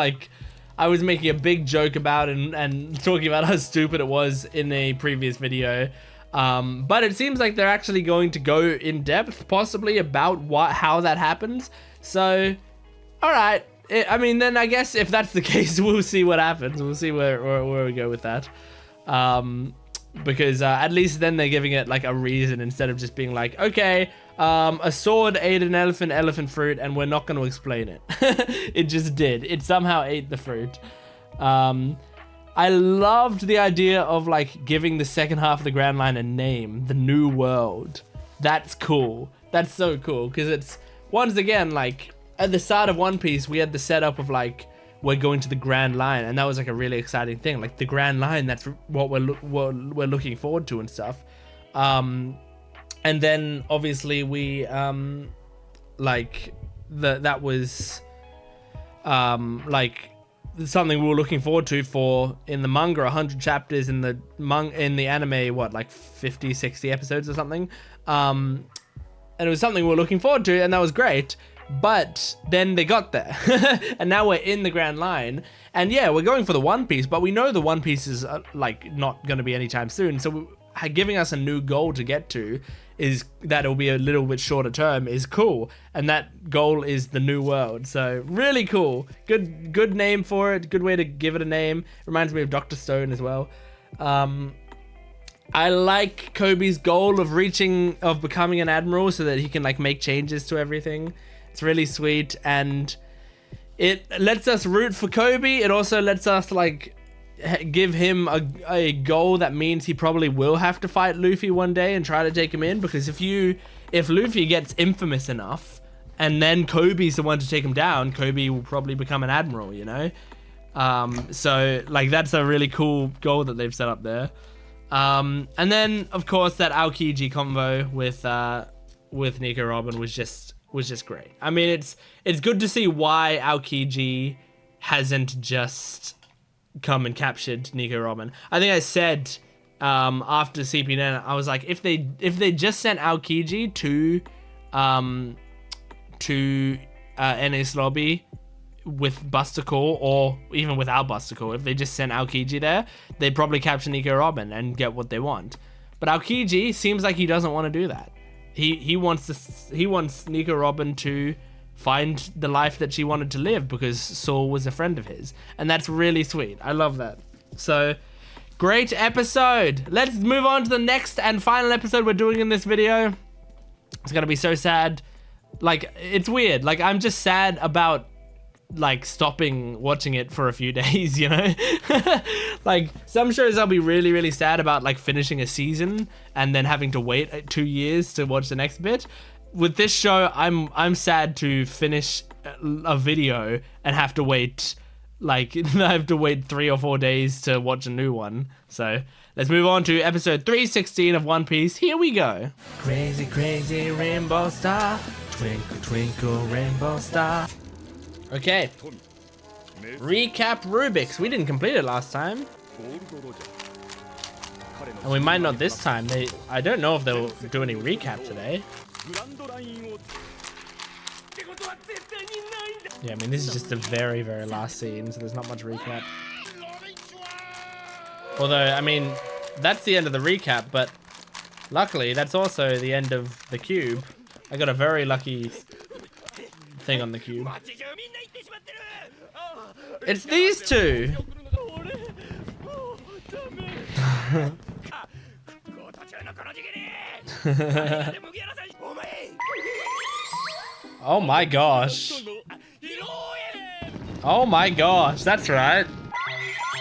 A: making a big joke about and talking about how stupid it was in a previous video. But it seems like they're actually going to go in depth, possibly, about how that happens. So, all right. I mean, then I guess if that's the case, we'll see what happens. We'll see where we go with that. Because at least then they're giving it, like, a reason instead of just being like, okay, a sword ate an elephant fruit, and we're not going to explain it. It just did. It somehow ate the fruit. I loved the idea of, like, giving the second half of the Grand Line a name, the New World. That's cool. That's so cool, because it's, once again, like, at the start of One Piece, we had the setup of, like, we're going to the Grand Line, and that was, like, a really exciting thing. Like, the Grand Line, that's what we're looking forward to and stuff. And then obviously we like, that was like something we were looking forward to for, in the manga, 100 chapters, in the anime, what, like 50, 60 episodes or something. And it was something we were looking forward to, and that was great. But then they got there, and now we're in the Grand Line, and yeah, we're going for the One Piece, but we know the One Piece is like not going to be anytime soon, so giving us a new goal to get to is that it'll be a little bit shorter term is cool, and that goal is the New World. So really cool, good name for it, good way to give it a name. Reminds me of Dr. Stone as well. I like Koby's goal of becoming an admiral so that he can like make changes to everything. It's really sweet, and it lets us root for Koby. It also lets us like give him a goal that means he probably will have to fight Luffy one day and try to take him in, because if Luffy gets infamous enough and then Koby's the one to take him down, Koby will probably become an admiral, you know? So like that's a really cool goal that they've set up there. And then of course that Aokiji convo with Nico Robin was just great. I mean, it's good to see why Aokiji hasn't just come and captured Nico Robin. I think I said after CP9, I was like, if they just sent Aokiji to enies lobby with Buster Call, or even without Buster Call, if they just sent Aokiji there, they'd probably capture Nico Robin and get what they want. But Aokiji seems like he doesn't want to do that. He wants Nico Robin to find the life that she wanted to live because Saul was a friend of his, and that's really sweet. I love that. So great episode. Let's move on to the next and final episode we're doing in this video. It's gonna be so sad. Like, it's weird. Like, I'm just sad about like stopping watching it for a few days, you know? Like, some shows I'll be really, really sad about like finishing a season and then having to wait 2 years to watch the next bit. With this show, I'm sad to finish a video and have to wait like I have to wait 3 or 4 days to watch a new one. So let's move on to episode 316 of One Piece. Here we go. Crazy, crazy rainbow star, twinkle, twinkle, rainbow star. Okay. Recap Rubik's. We didn't complete it last time. And we might not this time. I don't know if they'll do any recap today. Yeah, I mean, this is just the very, very last scene, so there's not much recap. Although, I mean, that's the end of the recap, but luckily, that's also the end of the cube. I got a very lucky thing on the cube. It's these two! Oh my gosh. Oh my gosh, that's right.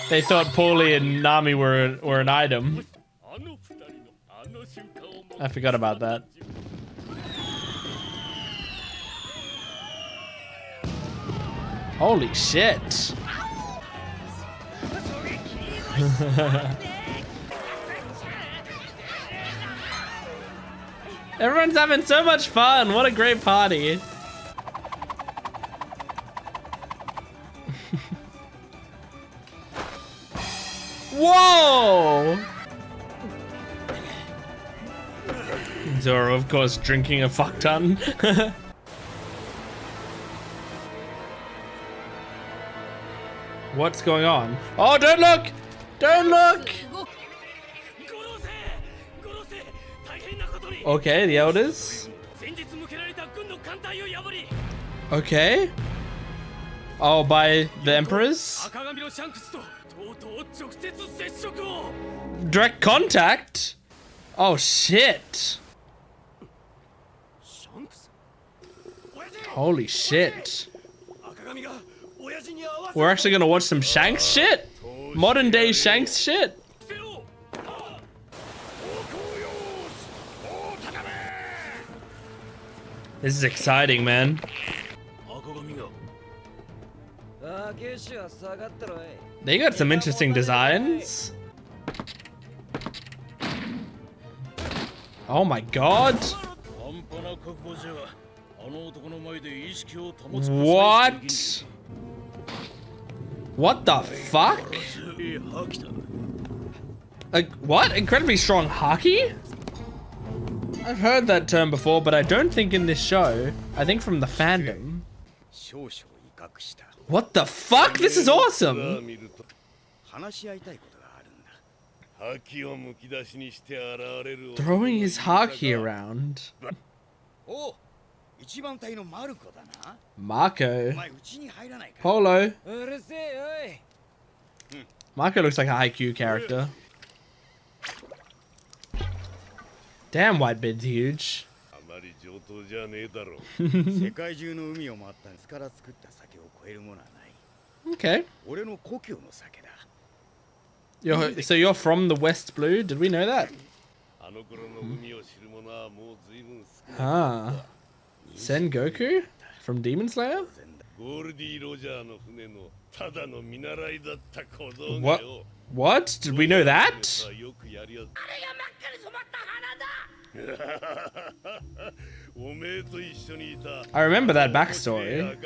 A: They thought Paulie and Nami were an item. I forgot about that. Holy shit. Everyone's having so much fun. What a great party. Whoa! Zoro, of course, drinking a fuck ton. What's going on? Oh, don't look! Don't look! Okay, the elders. Okay. Oh, by the emperors? Direct contact? Oh, shit. Holy shit. We're actually gonna watch some Shanks shit? Modern day Shanks shit? This is exciting, man. They got some interesting designs. Oh my god. What? What the fuck? What? Incredibly strong haki? I've heard that term before, but I don't think in this show. I think from the fandom. What the fuck? This is awesome! Throwing his haki around. Marco. Polo. Marco looks like a IQ character. Damn, Whitebeard's huge. Okay. So you're from the West Blue? Did we know that? Ah. Sengoku? From Demon Slayer? What? What? Did we know that? I remember that backstory.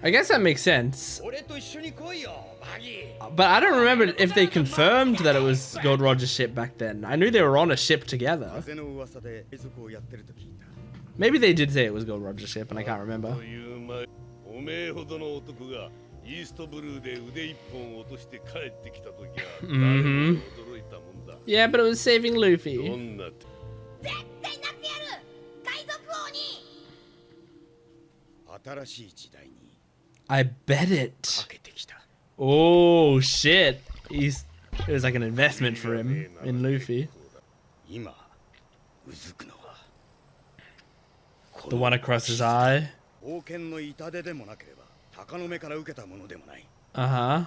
A: I guess that makes sense. But I don't remember if they confirmed that it was Gold Roger's ship back then. I knew they were on a ship together. Maybe they did say it was Gold Roger's ship and I can't remember. Yeah, but it was saving Luffy. I bet it. Oh shit. It was like an investment for him in Luffy. The one across his eye. Uh-huh.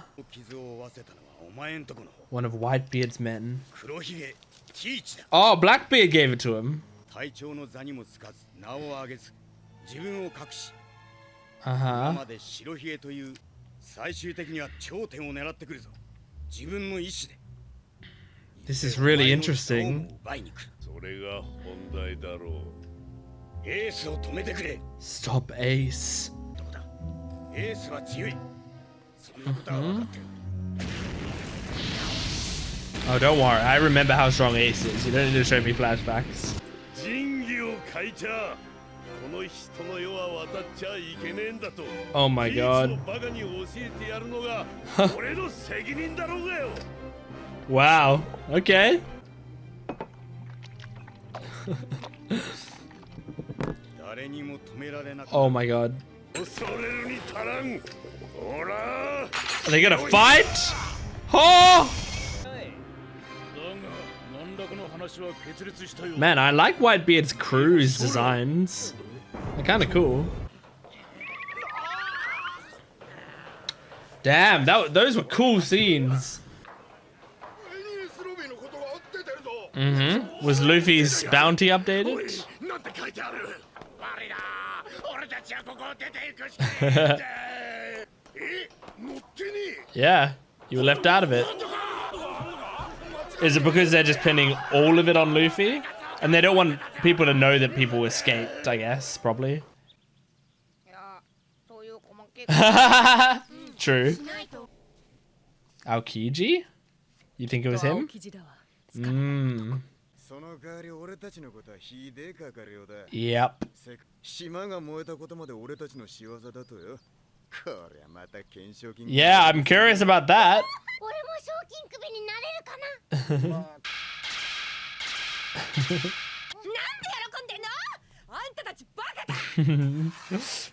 A: One of Whitebeard's men. Oh, Blackbeard gave it to him. Uh-huh. This is really interesting. Stop Ace. Oh, don't worry. I remember how strong Ace is. You don't need to show me flashbacks. Oh my god. Wow. Okay. Oh my god. Are they gonna fight? Oh! Man, I like Whitebeard's crew's designs. They're kind of cool. Damn, those were cool scenes. Was Luffy's bounty updated? Yeah, you were left out of it. Is it because they're just pinning all of it on Luffy? And they don't want people to know that people escaped, I guess, probably. True. Aokiji? You think it was him? Yep. Yeah, I'm curious about that.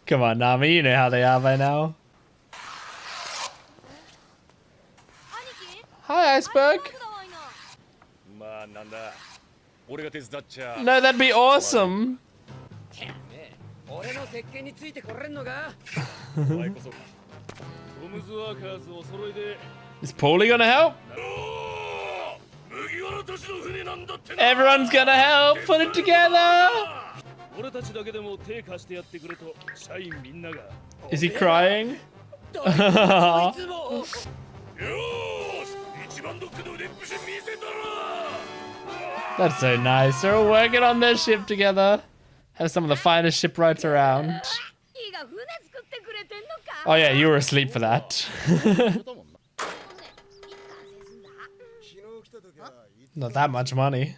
A: Come on, Nami, you know how they are by now. Hi, Iceberg. No, that'd be awesome. Is Paulie gonna help? Everyone's gonna help put it together. Is he crying? That's so nice. They're all working on their ship together. Have some of the finest shipwrights around. Oh yeah, you were asleep for that. Not that much money.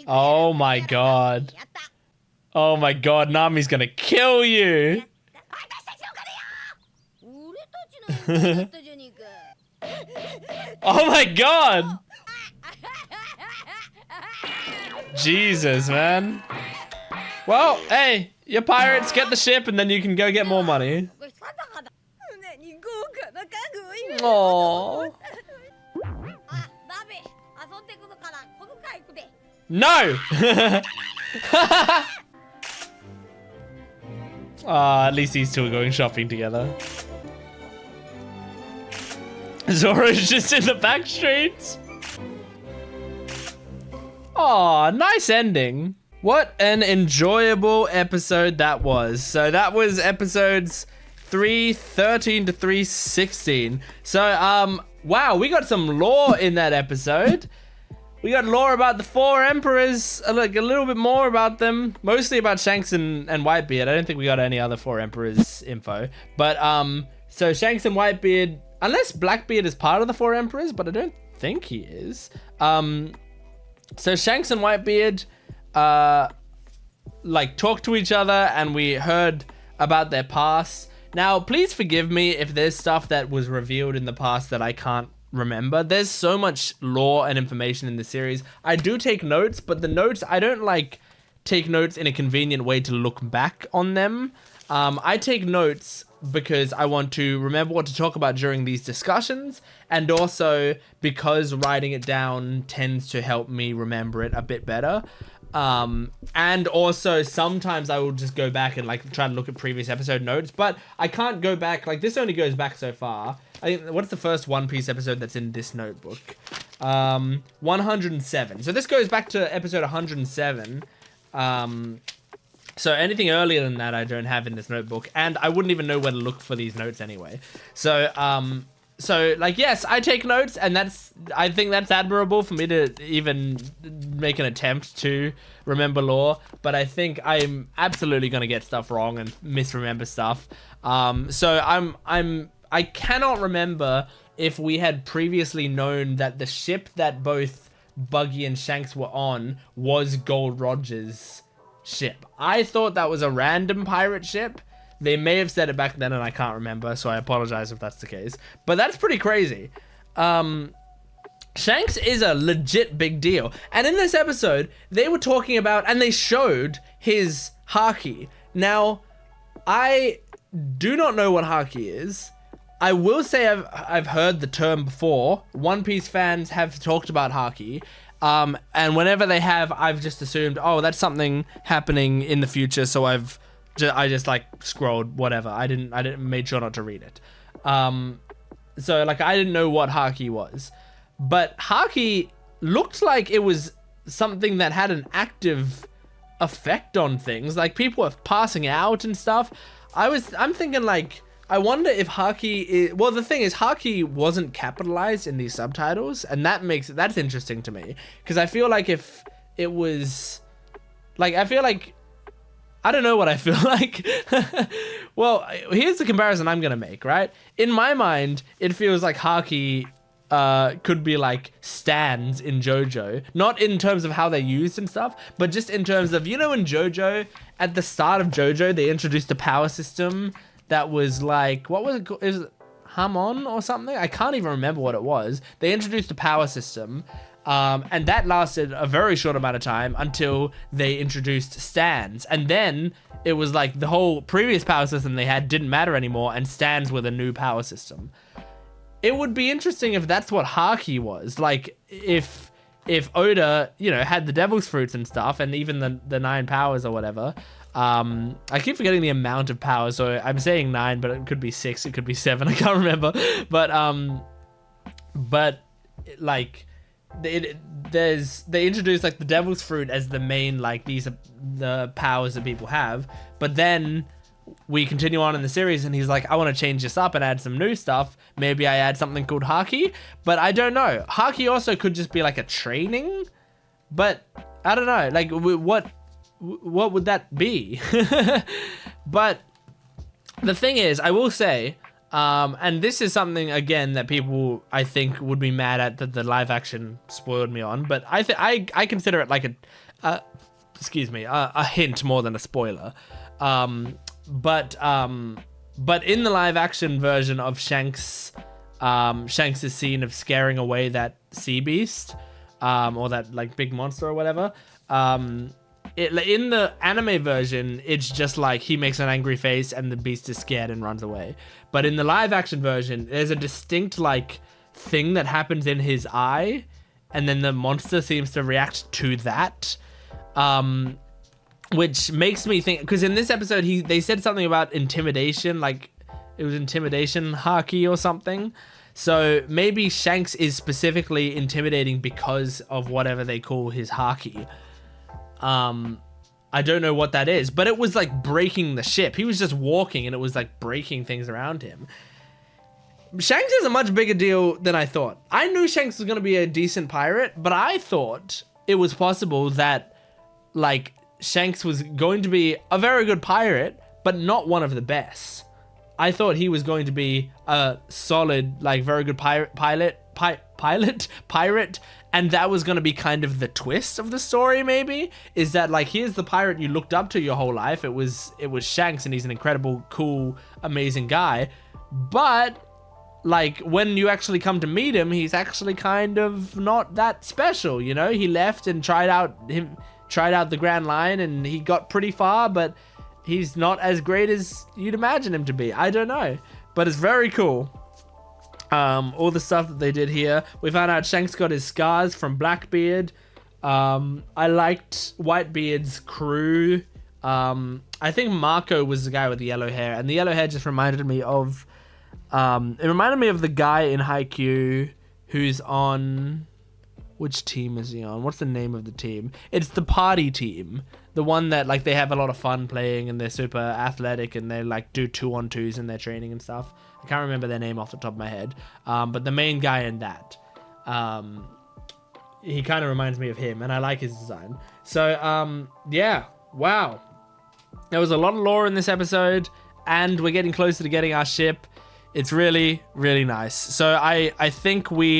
A: Oh my god. Oh my god, Nami's gonna kill you. Oh my god. Jesus, man. Well, hey, you pirates get the ship and then you can go get more money. Aww. No! At least these two are going shopping together. Zoro's just in the back streets. Aw, nice ending. What an enjoyable episode that was. So that was episodes 313 to 316. So, wow, we got some lore in that episode. We got lore about the 4 emperors, like a little bit more about them, mostly about Shanks and Whitebeard. I don't think we got any other 4 emperors info. But, so Shanks and Whitebeard, unless Blackbeard is part of the 4 emperors, but I don't think he is. So Shanks and Whitebeard, like talked to each other and we heard about their past. Now, please forgive me if there's stuff that was revealed in the past that I can't remember. There's so much lore and information in the series. I do take notes, but the notes, I don't like take notes in a convenient way to look back on them. I take notes because I want to remember what to talk about during these discussions, and also because writing it down tends to help me remember it a bit better. And also sometimes I will just go back and like try to look at previous episode notes, but I can't go back, like this only goes back so far. I think, what's the first One Piece episode that's in this notebook? 107. So this goes back to episode 107. So anything earlier than that I don't have in this notebook, and I wouldn't even know where to look for these notes anyway. So, like, yes, I take notes, and I think that's admirable for me to even make an attempt to remember lore, but I think I'm absolutely going to get stuff wrong and misremember stuff. So I cannot remember if we had previously known that the ship that both Buggy and Shanks were on was Gold Roger's ship. I thought that was a random pirate ship. They may have said it back then and I can't remember, so I apologize if that's the case. But that's pretty crazy. Shanks is a legit big deal. And in this episode, they were talking about, and they showed his haki. Now, I do not know what haki is. I will say I've heard the term before. One Piece fans have talked about haki. And whenever they have, I've just assumed, oh, that's something happening in the future. So I just like scrolled whatever. I didn't made sure not to read it. So like I didn't know what haki was, but haki looked like it was something that had an active effect on things. Like people were passing out and stuff. I'm thinking like, I wonder if haki is, well, the thing is haki wasn't capitalized in these subtitles, and that's interesting to me, because I feel like if it was, like, I feel like, I don't know what I feel like. Well, here's the comparison I'm gonna make, right? In my mind, it feels like haki could be like stands in JoJo, not in terms of how they're used and stuff, but just in terms of, you know, in JoJo, at the start of JoJo, they introduced a power system that was like, what was it called? Is it Hamon or something? I can't even remember what it was. They introduced a power system, and that lasted a very short amount of time until they introduced stands. And then it was like the whole previous power system they had didn't matter anymore, and stands were the new power system. It would be interesting if that's what haki was. Like, if Oda, you know, had the devil's fruits and stuff, and even the 9 powers or whatever. I keep forgetting the amount of power, so I'm saying 9, but it could be 6, it could be 7, I can't remember. But like, they introduced like the devil's fruit as the main, like, these are the powers that people have. But then we continue on in the series, and he's like, I want to change this up and add some new stuff. Maybe I add something called haki, but I don't know. Haki also could just be like a training, but I don't know. Like, what would that be? But the thing is, I will say, and this is something again that people I think would be mad at that the live action spoiled me on, but I consider it like a hint more than a spoiler. But in the live action version of Shanks' scene of scaring away that sea beast, or that like big monster or whatever, in the anime version, it's just like he makes an angry face and the beast is scared and runs away. But in the live action version, there's a distinct like thing that happens in his eye, and then the monster seems to react to that. Which makes me think, because in this episode they said something about intimidation, like it was intimidation haki or something. So maybe Shanks is specifically intimidating because of whatever they call his haki. I don't know what that is, but it was like breaking the ship. He was just walking and it was like breaking things around him. Shanks is a much bigger deal than I thought. I knew Shanks was going to be a decent pirate, but I thought it was possible that like Shanks was going to be a very good pirate, but not one of the best. I thought he was going to be a solid, like very good pirate, and that was going to be kind of the twist of the story. Maybe is that like here's the pirate you looked up to your whole life. It was Shanks, and he's an incredible, cool, amazing guy, but like when you actually come to meet him, he's actually kind of not that special. You know, he left and tried out the Grand Line, and he got pretty far, but he's not as great as you'd imagine him to be. I don't know, but it's very cool. All the stuff that they did here. We found out Shanks got his scars from Blackbeard. I liked Whitebeard's crew. I think Marco was the guy with the yellow hair, and the yellow hair just reminded me of the guy in Haikyuu who's on, which team is he on? What's the name of the team? It's the party team. The one that like they have a lot of fun playing, and they're super athletic, and they like do 2-on-2s in their training and stuff. I can't remember their name off the top of my head. But the main guy in that, he kind of reminds me of him, and I like his design. So yeah, wow. There was a lot of lore in this episode, and we're getting closer to getting our ship. It's really, really nice. So I think there's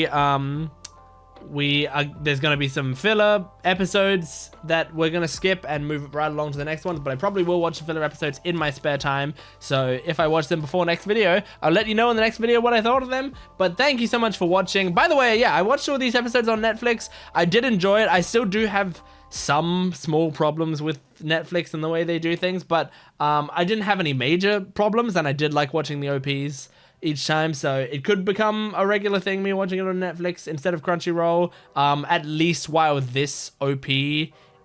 A: going to be some filler episodes that we're going to skip and move right along to the next ones, but I probably will watch the filler episodes in my spare time. So if I watch them before next video, I'll let you know in the next video what I thought of them. But thank you so much for watching. By the way, yeah, I watched all these episodes on Netflix. I did enjoy it. I still do have some small problems with Netflix and the way they do things, but I didn't have any major problems, and I did like watching the OPs each time, so it could become a regular thing, me watching it on Netflix instead of Crunchyroll, at least while this OP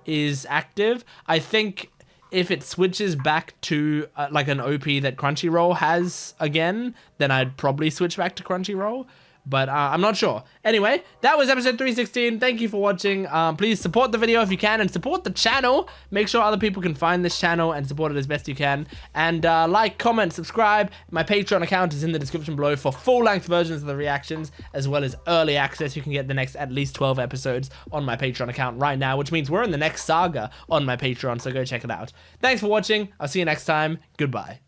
A: is active. I think if it switches back to like an OP that Crunchyroll has again, then I'd probably switch back to Crunchyroll, but I'm not sure. Anyway, that was episode 316. Thank you for watching. Please support the video if you can, and support the channel. Make sure other people can find this channel and support it as best you can. And like, comment, subscribe. My Patreon account is in the description below for full-length versions of the reactions, as well as early access. You can get the next at least 12 episodes on my Patreon account right now, which means we're in the next saga on my Patreon, so go check it out. Thanks for watching. I'll see you next time. Goodbye.